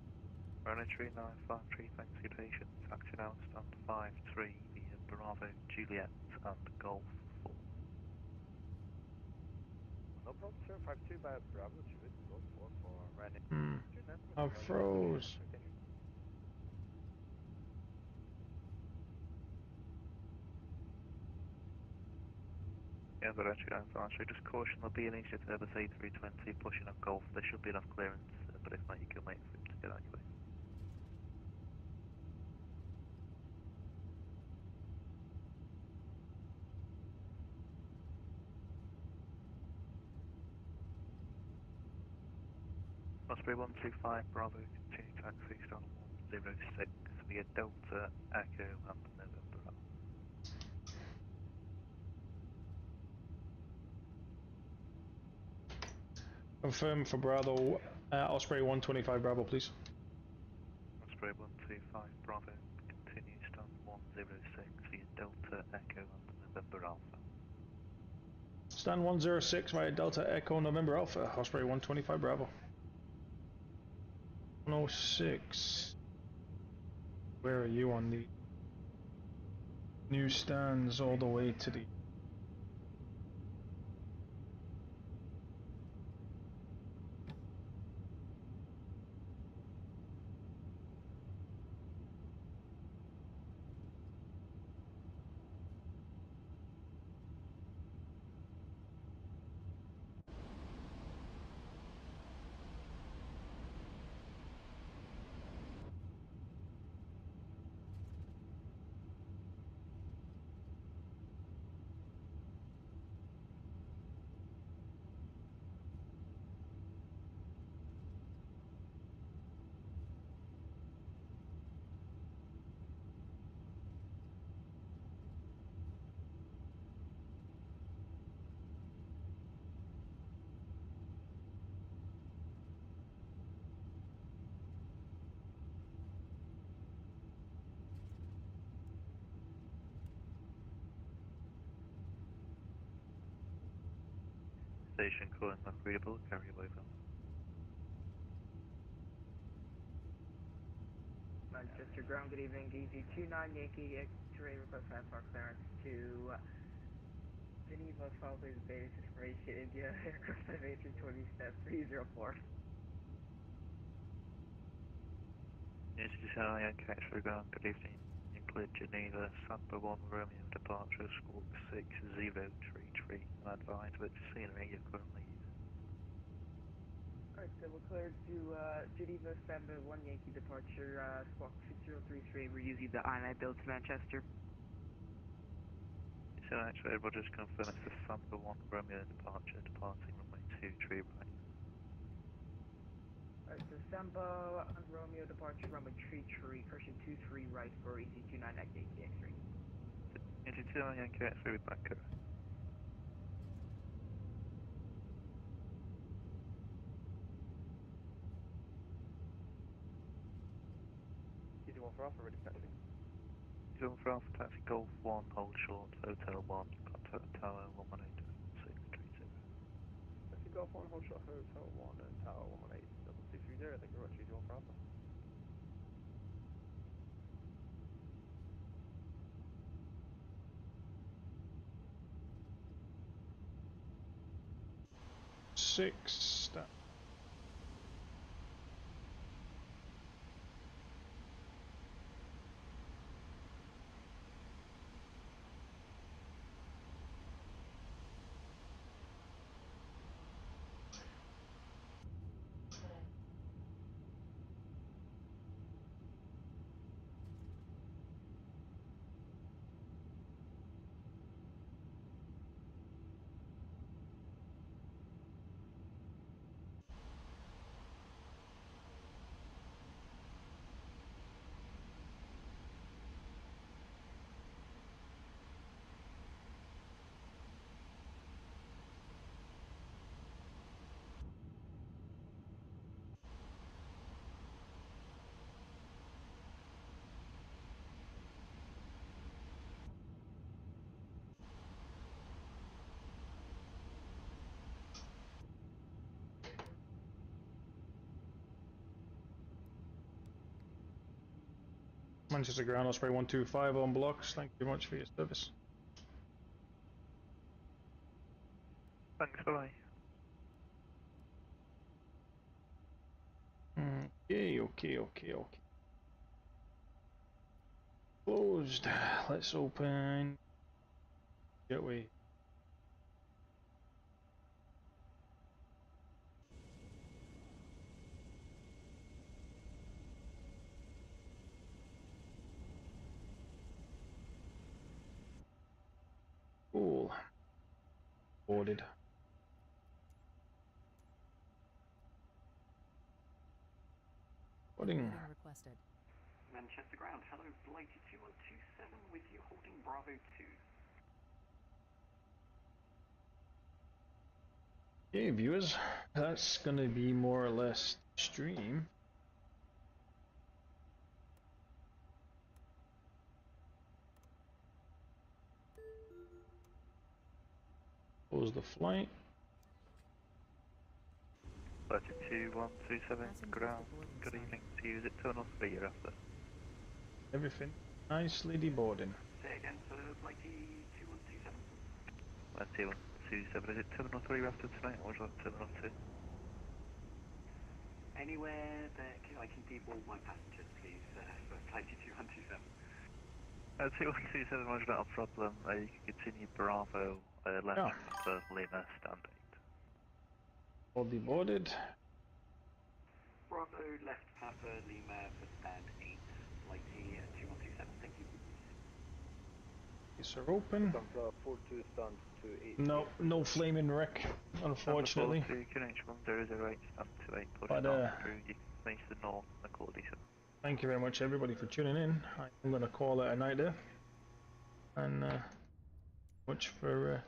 Runway 3953, thanks for your patience. Action now, stand 53 via Bravo, Juliet, and Golf 4. No problem, sir. 52 by Bravo, Juliet, Golf 4 for running. I froze. Yeah, but entry down for answer. Just caution, there'll be an EasyJet Airbus A350 pushing up Golf. There should be enough clearance, but if not, you can wait for him to get on your way. Osprey 125 Bravo, continue taxi, stand 106 via Delta, Echo, and November. Confirm for Bravo, Osprey 125 Bravo, please. Osprey 125 Bravo, continue stand 106 via Delta, Echo, and November Alpha. Stand 106 via Delta, Echo, November Alpha, Osprey 125 Bravo. 106. Where are you on the new stands all the way to the... Station calling not readable, carry over. Manchester ground, good evening, EZ29 Yankee X-ray request for clearance to Geneva, Falcons Base Inspiration, India, aircraft type A320, step 304. Yes, this is Yankee X-ray ground, good evening. You cleared Geneva, Samba 1 Romeo departure, squawk 6033, and advise which scenery you're currently using. Alright, so we're cleared to Geneva, Samba 1 Yankee departure, squawk 6033, we're using the I-9 build to Manchester. So actually, we'll just confirm it's the Samba 1 Romeo departure, departing runway 23 right. Alright, so Samba and Romeo departure runway 23, correction 23 right for EZ29 at Yankee X-ray. EZ29 Yankee X-ray with back correct. EZ1 for Alpha, ready for taxi. EZ1 for Alpha, taxi Golf 1, hold short, Hotel 1, contact the tower 118.630. Taxi Golf 1, hold shot, Hotel 1, and Tower 118.630, thank you very much, EZ1 for Alpha. Six. Manchester Ground, Osprey 125 on blocks. Thank you very much for your service. Thanks, bye. Okay. Closed. Let's open. Gateway. Cool. Boarded. Boarding. Requested. Manchester Ground, hello, Blighty 2127 with you, holding Bravo 2. Okay, viewers, that's gonna be more or less stream. Close the flight. 32127 ground, good evening to you. Is it Terminal 3 you're after? Everything nicely deboarding. Say again, so Blighty 2127. 2127, is it Terminal 3 you're after tonight, or is it Terminal 2? Anywhere that I can deboard my passengers, please, for Blighty 2127. 2127, roger, not a problem. You can continue Bravo, left for Lima, stand 8. All deboarded. Bravo, left Papa, Lima for stand 8, Blighty 2127, thank you. These are open. 42 stand to 8. No flaming wreck, unfortunately. Number 42, QNH1008, stand to 8, push But, north through, you can face the north and the Cordy. Thank you very much, everybody, for tuning in. I'm going to call it a night there. And much for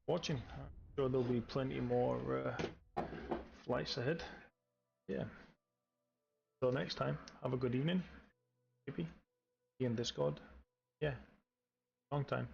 watching. I'm sure there'll be plenty more flights ahead. Yeah. Till next time, have a good evening. Maybe. Be in Discord. Yeah. Long time.